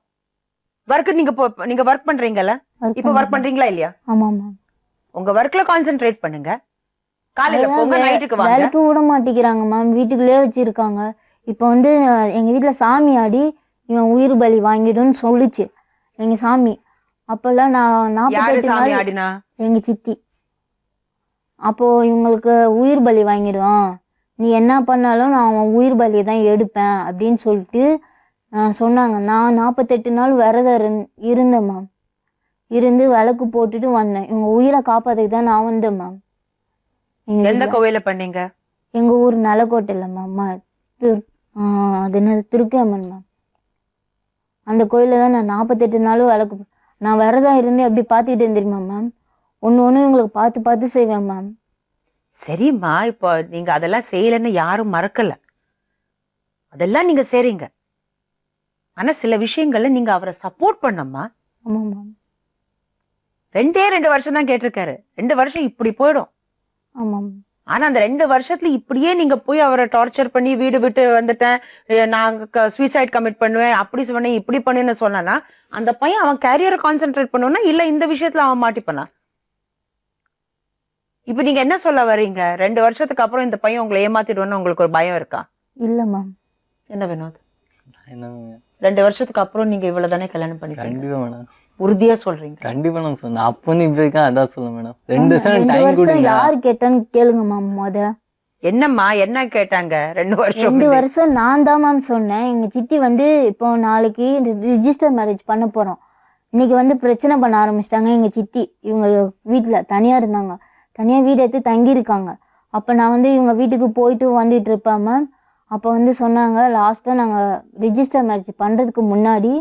நீங்க ஒர்க் பண்றீங்கல்ல, இப்ப ஒர்க் பண்றீங்களா இல்லையா? ஆமா மேம். உங்க ஒர்க்ல கான்சென்ட்ரேட் பண்ணுங்க. காலையில அதான் போங்க, நைட்டுக்கு வாங்க. வேலைக்கு விட மாட்டேங்கிறாங்க மேம். வீட்டுக்குள்ளே வச்சிருக்காங்க. இப்போ வந்து எங்க வீட்ல சாமி ஆடி இவன் உயிர் பலி வாங்கிடும்னு சொல்லுச்சு எங்க சாமி. அப்பெல்லாம் நான் யாரு 48 சாமி நாள் ஆடினா? எங்க சித்தி. அப்போ இவங்களுக்கு உயிர் பலி வாங்கிடுவான், நீ என்ன பண்ணாலும் நான் அவன் உயிர் பலியை தான் எடுப்பேன் அப்படின்னு சொல்லிட்டு சொன்னாங்க. நான் 48 நாள் விரதம் இருந்தேன் மேம். இருந்து விளக்கு போட்டுட்டு வந்தேன். இவங்க உயிரை காப்பாத்துக்கு தான் நான் வந்தேன் மேம். எந்த கோவில பண்ணீங்க? எங்க ஊர் நலக்கோட்டையில் மேம். அது என்னது திருக்கேமன் மேம். அந்த கோயிலில் தான் நான் 48 நாளும் விளக்கு நான் விரதம் இருந்து எப்படி பார்த்துக்கிட்டு இருந்திருமா மேம். ஒன்று இவங்களுக்கு பார்த்து பார்த்து செய்வேன் மேம். சரிம்மா, இப்போ நீங்க அதெல்லாம் செய்யலைன்னு யாரும் மறக்கல. அதெல்லாம் நீங்க செய்றீங்க. ஆனா சில விஷயங்கள்ல நீங்க அவரை சப்போர்ட் பண்ணம்மா. ஆமாம் மேம். 2 வருஷம் தான் கேட்டிருக்காரு. 2 வருஷம் இப்படி போயிடும். ஆமாம். ஆனா அந்த 2 வருஷத்துல இப்படியே நீங்க போய் அவரை டார்ச்சர் பண்ணி வீடு விட்டு வந்துட்டேன், நான் சூசைட் கமிட் பண்ணுவேன், அப்படி சொன்னேன், இப்படி பண்ணுன்னு சொன்னா அந்த பையன் அவன் கேரியரை கான்சென்ட்ரேட் பண்ணுவானா இல்ல இந்த விஷயத்துல அவன் மாட்டிப்பானா? இப்ப நீங்க என்ன சொல்ல வர்றீங்க? 2 வருஷத்துக்கு அப்புறம் இந்த பையன் உங்களை ஏமாத்திடுவோன்னு உங்களுக்கு ஒரு பயம் இருக்கா? இல்லை மேம். என்ன வினோத், என்ன 2 வருஷத்துக்கு அப்புறம் நீங்க இவ்வளவுதானே கல்யாணம் பண்ணிக்கலாம்? கண்டிப்பா மேடம், உறுதியா சொல்றீங்க? கண்டிப்பா நான் சொன்னேன். அப்போ நீ இப்ப இருக்கா அதான் சொல்ல மேடம். 2 வருஷம் 2 டைம் வருஷம் கொடுங்க. யார் கேட்டான்னு கேளுங்க மேம். என்னம்மா என்ன கேட்டாங்க? 2 வருஷம் 2 வருஷம் நான் தான் மேம் சொன்னேன். எங்க சித்தி வந்து இப்போ நாளைக்கு ரிஜிஸ்டர் மேரேஜ் பண்ண போறோம். இன்னைக்கு வந்து பிரச்சனை பண்ண ஆரம்பிச்சிட்டாங்க எங்க சித்தி. இவங்க வீட்டுல தனியா இருந்தாங்க, தனியா வீடு எடுத்து தங்கியிருக்காங்க. அப்போ நான் வந்து இவங்க வீட்டுக்கு போயிட்டு வந்துட்டு இருப்பேன் மேம். அப்போ வந்து சொன்னாங்க லாஸ்ட்டாக நாங்கள் ரிஜிஸ்டர் மேரேஜ் பண்ணுறதுக்கு முன்னாடி.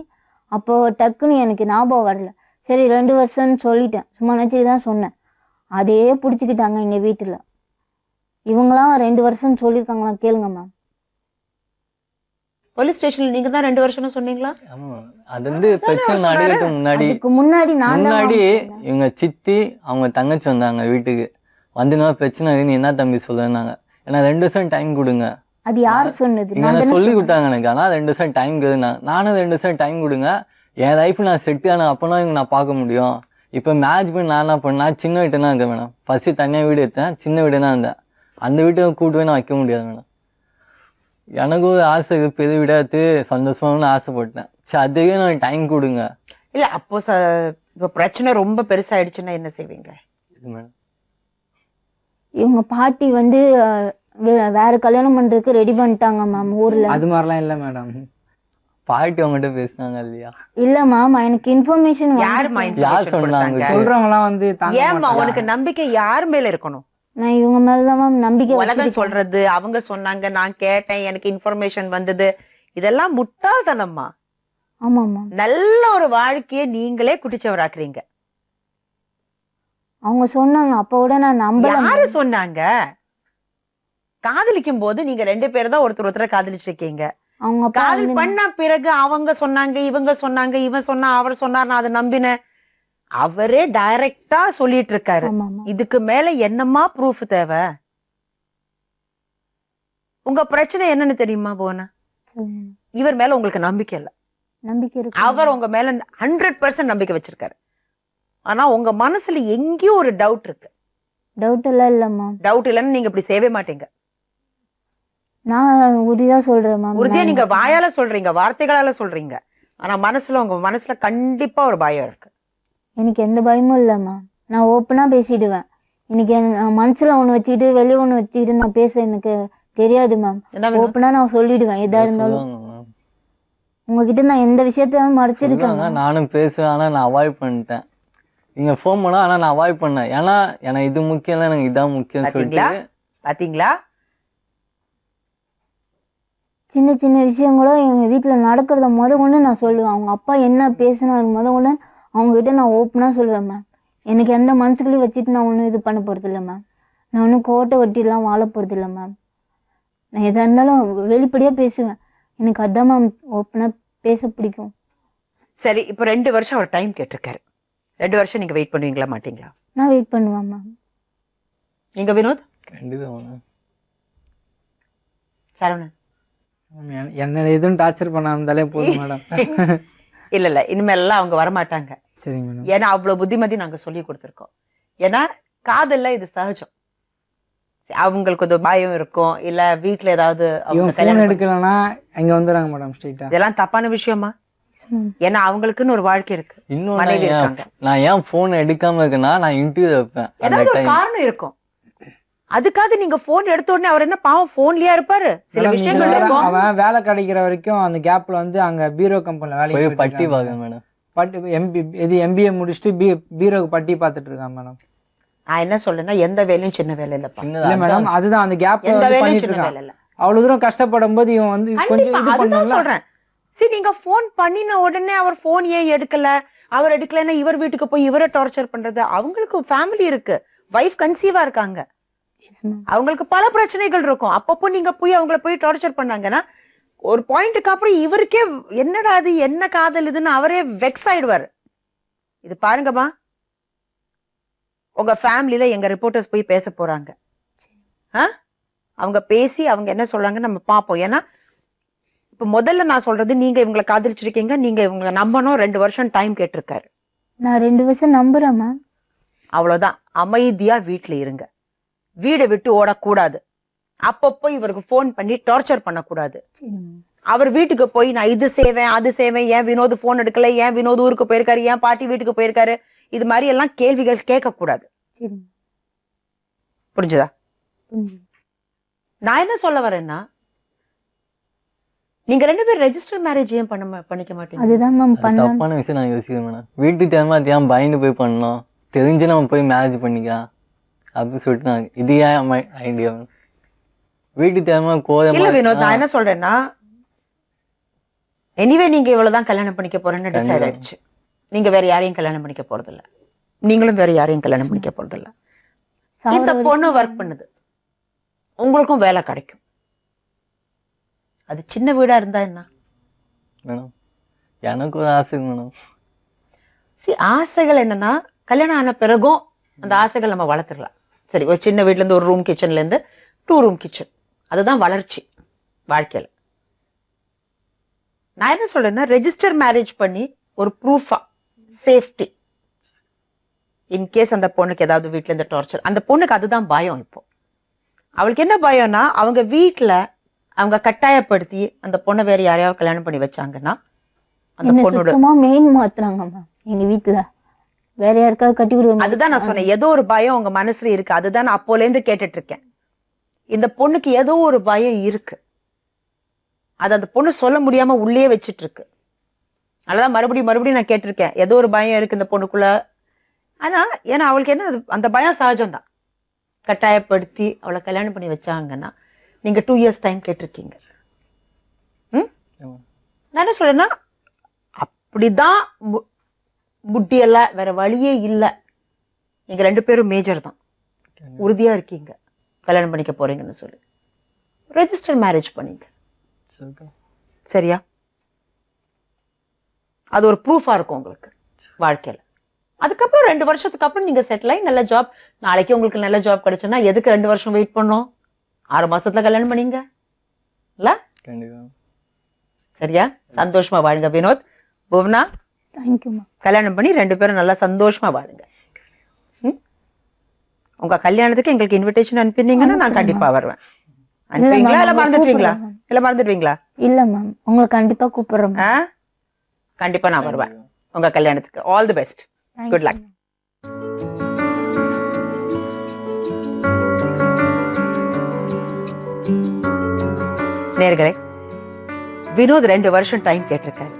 அப்போது டக்குன்னு எனக்கு ஞாபகம் வரல. சரி 2 வருஷம்னு சொல்லிட்டேன், சும்மா நினச்சி தான் சொன்னேன். அதே பிடிச்சிக்கிட்டாங்க எங்கள் வீட்டில். இவங்களாம் 2 வருஷம்னு சொல்லியிருக்காங்களா கேளுங்க மேம். போலீஸ் ஸ்டேஷன்ல நீங்க தான் 2 வருஷம்னு சொன்னீங்களா? ஆமா, அது வந்து பிரச்சனை நடக்கட்டு முன்னாடி அதுக்கு முன்னாடி நான் தான் முன்னாடி ma'am சொன்னேன். இவங்க சித்தி அவங்க தங்கச்சி வந்தாங்க வீட்டுக்கு. வந்து நான் பிரச்சனை நீ என்ன தம்பி சொல்லுனாங்க. ஏன்னா 2 வருஷம் டைம் கொடுங்க. அது யார் சொன்னது? இவங்க நான் தானே சொல்லி சொன்னேன். கொடுத்தாங்க எனக்கு. ஆனால் 2 வருஷம் டைம் கொடுங்க. நானும் 2 வருஷம் டைம் கொடுங்க, என் லைஃப் நான் செட் ஆன அப்போனா இவங்க நான் பார்க்க முடியும். இப்போ மேரேஜ் பண்ணி நான் என்ன பண்ணேன், சின்ன வீட்டு தான் இருக்கேன் மேடம். ஃபர்ஸ்ட் தனியாக வீடு எடுத்தேன், சின்ன வீடு தான் இருந்தேன். அந்த வீட்டை கூட்டு போய் நான் வைக்க முடியாது மேடம். எனக்கும் ஒரு ஆசை பெரிய வீடாக எடுத்து சந்தோஷமானு ஆசைப்பட்டேன். சரி அதுக்கே நான் டைம் கொடுங்க. இல்ல அப்போ இப்போ பிரச்சனை ரொம்ப பெருசாயிடுச்சுன்னா என்ன செய்வீங்க? இது மேடம் இவங்க பாட்டி வந்து வேற கல்யாணம் பண்றதுக்கு ரெடி பண்ணிட்டாங்க மேம் ஊர்ல. அது மாதிரிலாம் இல்லை மேடம். பாட்டி அவங்ககிட்ட பேசினாங்க இல்லையா? இல்ல மேம், எனக்கு இன்ஃபர்மேஷன் யாருமா யார் information சொன்னாங்க? கொடுத்தாங்க? சொல்றவங்கலாம் வந்து தாங்க ஏம்மா மாட்டாங்க. உனக்கு நம்பிக்கை யார் மேல இருக்கணும்? நான் இவங்க மேலதான் மேம் நம்பிக்கை உலகம் வச்சிருக்கேன். சொல்றது, அவங்க சொன்னாங்க, நான் கேட்டேன், எனக்கு இன்ஃபர்மேஷன் வந்தது, இதெல்லாம் முட்டாள்தனம்மா. ஆமா மேம். நல்ல ஒரு வாழ்க்கையை நீங்களே குட்டிச்சவராக்குறீங்க. அவங்க சொன்னாங்க அப்ப கூட நான் நம்பல. யாரு சொன்னாங்க? காதலிக்கும் போது நீங்க 2 பேரும் தான் ஒருத்தரை காதலிச்சிருக்கீங்க. அவங்க அப்பா காதல் வந்து பண்ண பிறகு அவங்க சொன்னாங்க, இவங்க சொன்னாங்க, இவன் சொன்னா, அவர் சொன்னார், நான் அதை நம்பினேன். அவரே டைரக்டா சொல்லிட்டு இருக்காரு. ஆமா ஆமா இதுக்கு மேல என்னமா ப்ரூஃப் தேவை? உங்க பிரச்சனை என்னன்னு தெரியுமா போனா? சொல்லுங்க. இவர் மேல உங்களுக்கு நம்பிக்கை இல்ல. நம்பிக்கை இருக்கு. அவர் உங்க மேல 100% நம்பிக்கை வச்சிருக்காரு. ஆனா உங்க மனசுல எங்கேயோ ஒரு டவுட் இருக்கு. டவுட் எல்லாம் இல்ல மேம். டவுட் இல்லைன்னு நீங்க இப்படி செய்யவே மாட்டீங்க. நான் உறுதியா சொல்றேன் மேம். உறுதியா நீங்க வாயால சொல்றீங்க, வார்த்தைகளால சொல்றீங்க. ஆனா உங்க மனசுல கண்டிப்பா ஒரு பயம் இருக்கு. எனக்கு எந்த பயமும் இல்லை மேம். நான் ஓப்பனா பேசிடுவேன். எனக்கு மனசுல ஒண்ணு வச்சுக்கிட்டு வெளியே ஒண்ணு வச்சுக்கிட்டு நான் பேச எனக்கு தெரியாது மேம். என்ன வேணும்? ஓப்பனா நான் சொல்லிடுவேன் எதா இருந்தாலும். சொல்லுவாங்க மேம். உங்ககிட்ட நான் எந்த விஷயத்தையும் மறைச்சிருக்கேன் சொல்லுவாங்க, மேம். நானும் பேசுவேன். ஆனால் நான் அவாய்ட் பண்ணிட்டேன். நீங்க ஃபோன் பண்ணா ஆனால் நான் அவாய்ட் பண்ணேன். ஏன்னா எனக்கு இது முக்கியம் இல்லை, எனக்கு இதான் முக்கியம் சொல்லிட்டு. பாத்தீங்களா? சின்ன சின்ன விஷயங்களும் எங்கள் வீட்டில் நடக்கிறத கொண்டு நான் சொல்லுவேன். அவங்க அப்பா என்ன பேசினாரு கொண்டு அவங்ககிட்ட நான் ஓப்பனாக சொல்லுவேன் மேம். எனக்கு எந்த மனசுக்குள்ளேயும் வச்சுட்டு நான் ஒன்றும் இது பண்ண போகிறதில்ல மேம். நான் ஒன்றும் கோட்டை வட்டிலாம் வாழ போகிறதில்ல மேம். நான் எதாக இருந்தாலும் வெளிப்படையாக பேசுவேன். எனக்கு அதான் மேம் ஓப்பனாக பேச பிடிக்கும். சரி, இப்போ 2 வருஷம் அவர் டைம் கேட்டிருக்காரு. 2 வருஷம் நீங்க வெயிட் பண்ணுவீங்களா மாட்டீங்களா? நான் வெயிட் பண்ணுவேன் மேம். நீங்க வினோத்? கண்டிப்பாக மேடம். சரவணன்? என்ன எதுவும் டார்ச்சர் பண்ண இருந்தாலே போதும் மேடம். இல்ல இனிமேல்லாம் அவங்க வரமாட்டாங்க. சரிங்க மேடம். ஏன்னா அவ்வளவு புத்திமதி நாங்க சொல்லி கொடுத்துருக்கோம். ஏன்னா காதல்ல இது சகஜம். அவங்களுக்கு ஒரு பயம் இருக்கும், இல்ல வீட்டுல ஏதாவது அவங்க ஃபோன் எடுக்கலன்னா இங்க வந்துறாங்க மேடம் ஸ்ட்ரைட்டா. இதெல்லாம் தப்பான விஷயமா? ஏன்னா அவங்களுக்குன்னு ஒரு வாழ்க்கை இருக்கு, மனைவி இருக்காங்க. நான் ஏன் போன் எடுக்காம இருக்கேன்னா நான் இன்டர்வியூ வைப்பேன். ஏதாவது ஒரு காரணம் இருக்கும். அதுக்காக நீங்க போன் எடுத்த உடனே அவர் என்ன பாவம் போன்லயா இருப்பாரு? சில விஷயங்கள் இருக்கும். அவன் வேலை கிடைக்கிற வரைக்கும் அந்த கேப்ல வந்து அங்க பீரோ கம்பெனில வேலைக்கு பட்டி பாக்க மேடம். பட்டி MBA முடிச்சுட்டு பீரோக்கு பட்டி பாத்துட்டு இருக்கான் மேடம். நான் என்ன சொல்றேன்னா எந்த வேலையும் சின்ன வேலை இல்ல மேடம். அதுதான் அந்த கேப்ல எந்த வேலையும் பண்ணிட்டு சின்ன இருக்கான். வேலை இல்ல. அவ்வளவு தூரம் கஷ்டப்படும் போது இவன் வந்து கொஞ்சம் இது அதுதான் பண்ணல. சொல்றேன். சரி, நீங்க போன் பண்ணின உடனே அவர் போன் ஏன் எடுக்கல? அவர் எடுக்கலன்னா இவர் வீட்டுக்கு போய் இவரை டார்ச்சர் பண்றது. அவங்களுக்கு ஃபேமிலி இருக்கு, வைஃப் கன்சீவா இருக்காங்க, அவங்களுக்கு பல பிரச்சனைகள் இருக்கும். அப்பப்போ நீங்க போய் அவங்கள போய் டார்ச்சர் பண்ணாங்கன்னா ஒரு பாயிண்ட்டுக்கு அப்புறம் இவருக்கே என்னடா அது, என்ன காதல் இதுன்னு அவரே வெக்ஸ் ஆயிடுவாரு. இது பாருங்கம்மா, உங்க ஃபேமிலியில எங்க ரிப்போர்ட்டர்ஸ் போய் பேச போறாங்க. அவங்க பேசி அவங்க என்ன சொல்றாங்க நம்ம பார்ப்போம். ஏன்னா இப்ப முதல்ல நான் சொல்றது, நீங்க இவங்களை காதலிச்சிருக்கீங்க, நீங்க இவங்களை நம்பணும். 2 வருஷம் டைம் கேட்டிருக்காரு. நான் 2 வருஷம் நம்புறேன் மேம். அவ்வளவுதான். அமைதியா வீட்டுல இருங்க, வீடை விட்டு ஓடக்கூடாது. அப்பப்போ இவருக்கு போன் பண்ணி டார்ச்சர் பண்ணக்கூடாது. அவர் வீட்டுக்கு போய் நான் இது செய்வேன் அது செய்வேன், ஏன் வினோத் போன் எடுக்கல, ஏன் வினோத் ஊருக்கு போயிருக்காரு, ஏன் பாட்டி வீட்டுக்கு போயிருக்காரு, இது மாதிரி எல்லாம் கேள்விகள் கேட்க கூடாது. புரிஞ்சுதா? நான் என்ன சொல்ல வரேன்னா, நீங்க 2 பேரும் ரெஜிஸ்டர் மேரேஜ் ஏன் பண்ணிக்க மாட்டீங்க? அதுதான் மேம் பண்ணலாம். தப்பான விஷயம் நான் யோசிக்கிறேன் மேடம். வீட்டுக்கு தேவை ஏன் பயந்து போய் பண்ணோம், தெரிஞ்சு நம்ம போய் மேரேஜ் பண்ணிக்கலாம் அப்படின்னு சொல்லிட்டு நான் இது ஏன் ஐடியா. வீட்டுக்கு தேவை கோலம் இல்ல வினோத், நான் என்ன சொல்றேன்னா, எனிவே நீங்க இவ்வளவுதான் கல்யாணம் பண்ணிக்க போறேன்னு டிசைட் ஆயிடுச்சு. நீங்க வேற யாரையும் கல்யாணம் பண்ணிக்க போறது இல்ல, நீங்களும் வேற யாரையும் கல்யாணம் பண்ணிக்க போறது இல்ல. இந்த பொண்ணு ஒர்க் பண்ணுது, உங்களுக்கும் வேலை கிடைக்கும். அது சின்ன வீடா இருந்தா என்ன மேடம்? எனக்கு ஒரு ஆசை மேடம். ஆசைகள் என்னன்னா, கல்யாணம் ஆன பிறகும் அந்த ஆசைகள் நம்ம வளர்த்துடலாம். சரி, ஒரு சின்ன வீட்ல இருந்து ஒரு ரூம் கிச்சன்ல இருந்து 2 ரூம் கிச்சன், அதுதான் வளர்ச்சி வாழ்க்கையில. நான் என்ன சொல்றேன்னா, ரெஜிஸ்டர் மேரேஜ் பண்ணி ஒரு ப்ரூஃபா சேஃப்டி, இன்கேஸ் அந்த பொண்ணுக்கு ஏதாவது வீட்டுல இருந்து டார்ச்சர், அந்த பொண்ணுக்கு அதுதான் பயம். இப்போ அவளுக்கு என்ன பயம்னா, அவங்க வீட்டுல அவங்க கட்டாயப்படுத்தி அந்த பொண்ணை வேற யாரையாவது கல்யாணம் பண்ணி வச்சாங்கன்னா அந்த பொண்ணோட மெயின் மாத்துறாங்க மேம். எங்க வீட்டுல வேற யாருக்காவது கட்டி கொடுக்கணும். அதுதான் நான் சொன்னேன், ஏதோ ஒரு பயம் உங்க மனசுல இருக்கு. அதுதான் நான் அப்போல இருந்து கேட்டுட்டு இருக்கேன். இந்த பொண்ணுக்கு ஏதோ ஒரு பயம் இருக்கு, அது அந்த பொண்ணு சொல்ல முடியாம உள்ளே வச்சிட்டு இருக்கு. அதனாலதான் மறுபடியும் நான் கேட்டிருக்கேன், ஏதோ ஒரு பயம் இருக்கு இந்த பொண்ணுக்குள்ள. ஆனா ஏன்னா அவளுக்கு என்ன, அந்த பயம் சகஜம்தான். கட்டாயப்படுத்தி அவளை கல்யாணம் பண்ணி வச்சாங்கன்னா நீங்க 2 இயர்ஸ் டைம் கேட்டிருக்கீங்க. நான் என்ன சொல்றேன்னா, அப்படிதான் புட்டியெல்லாம் வேற வழியே இல்லை. நீங்க 2 பேரும் மேஜர் தான், உறுதியா இருக்கீங்க கல்யாணம் பண்ணிக்க போறீங்கன்னு சொல்லி ரெஜிஸ்டர் மேரேஜ் பண்ணீங்க. சரியா? அது ஒரு ப்ரூஃபா இருக்கும் உங்களுக்கு வாழ்க்கையில. அதுக்கப்புறம் 2 வருஷத்துக்கு அப்புறம் நீங்க செட்டில் ஆகி நல்ல ஜாப், நாளைக்கு உங்களுக்கு நல்ல ஜாப் கிடைச்சுன்னா எதுக்கு 2 வருஷம் வெயிட் பண்ணோம்? 6 மாசத்துல கல்யாணம் பண்ணீங்க இல்ல? சரியா? சந்தோஷமா வாழுங்க வினோத், புவனா. கல்யாணம் பண்ணி 2 பேரும் நல்லா சந்தோஷமா வாழுங்க. உங்க கல்யாணத்துக்கு எங்களுக்கு இன்விடேஷன் அனுப்பினீங்கன்னா நான் கண்டிப்பா வருவேன். அனுப்புவீங்களா இல்ல மறந்துடுவீங்களா? இல்ல மேம், உங்களை கண்டிப்பா கூப்பிடுறோம். கண்டிப்பா நான் வருவேன் உங்க கல்யாணத்துக்கு. All the best, good luck. நேர்களே, வினோத் 2 வருஷம் டைம் கேட்டிருக்காரு.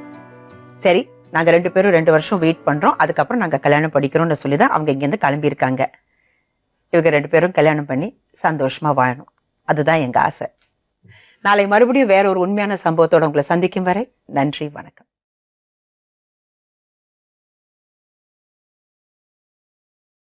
சரி, நாங்க 2 பேரும் 2 வருஷம் வெயிட் பண்றோம், அதுக்கப்புறம் நாங்க கல்யாணம் படிக்கிறோம்னு சொல்லிதான் அவங்க இங்க இருந்து கிளம்பி இருக்காங்க. இவங்க 2 பேரும் கல்யாணம் பண்ணி சந்தோஷமா வாழணும், அதுதான் எங்க ஆசை. நாளை மறுபடியும் வேற ஒரு உண்மையான சம்பவத்தோட உங்களை சந்திக்கும் வரை நன்றி, வணக்கம்.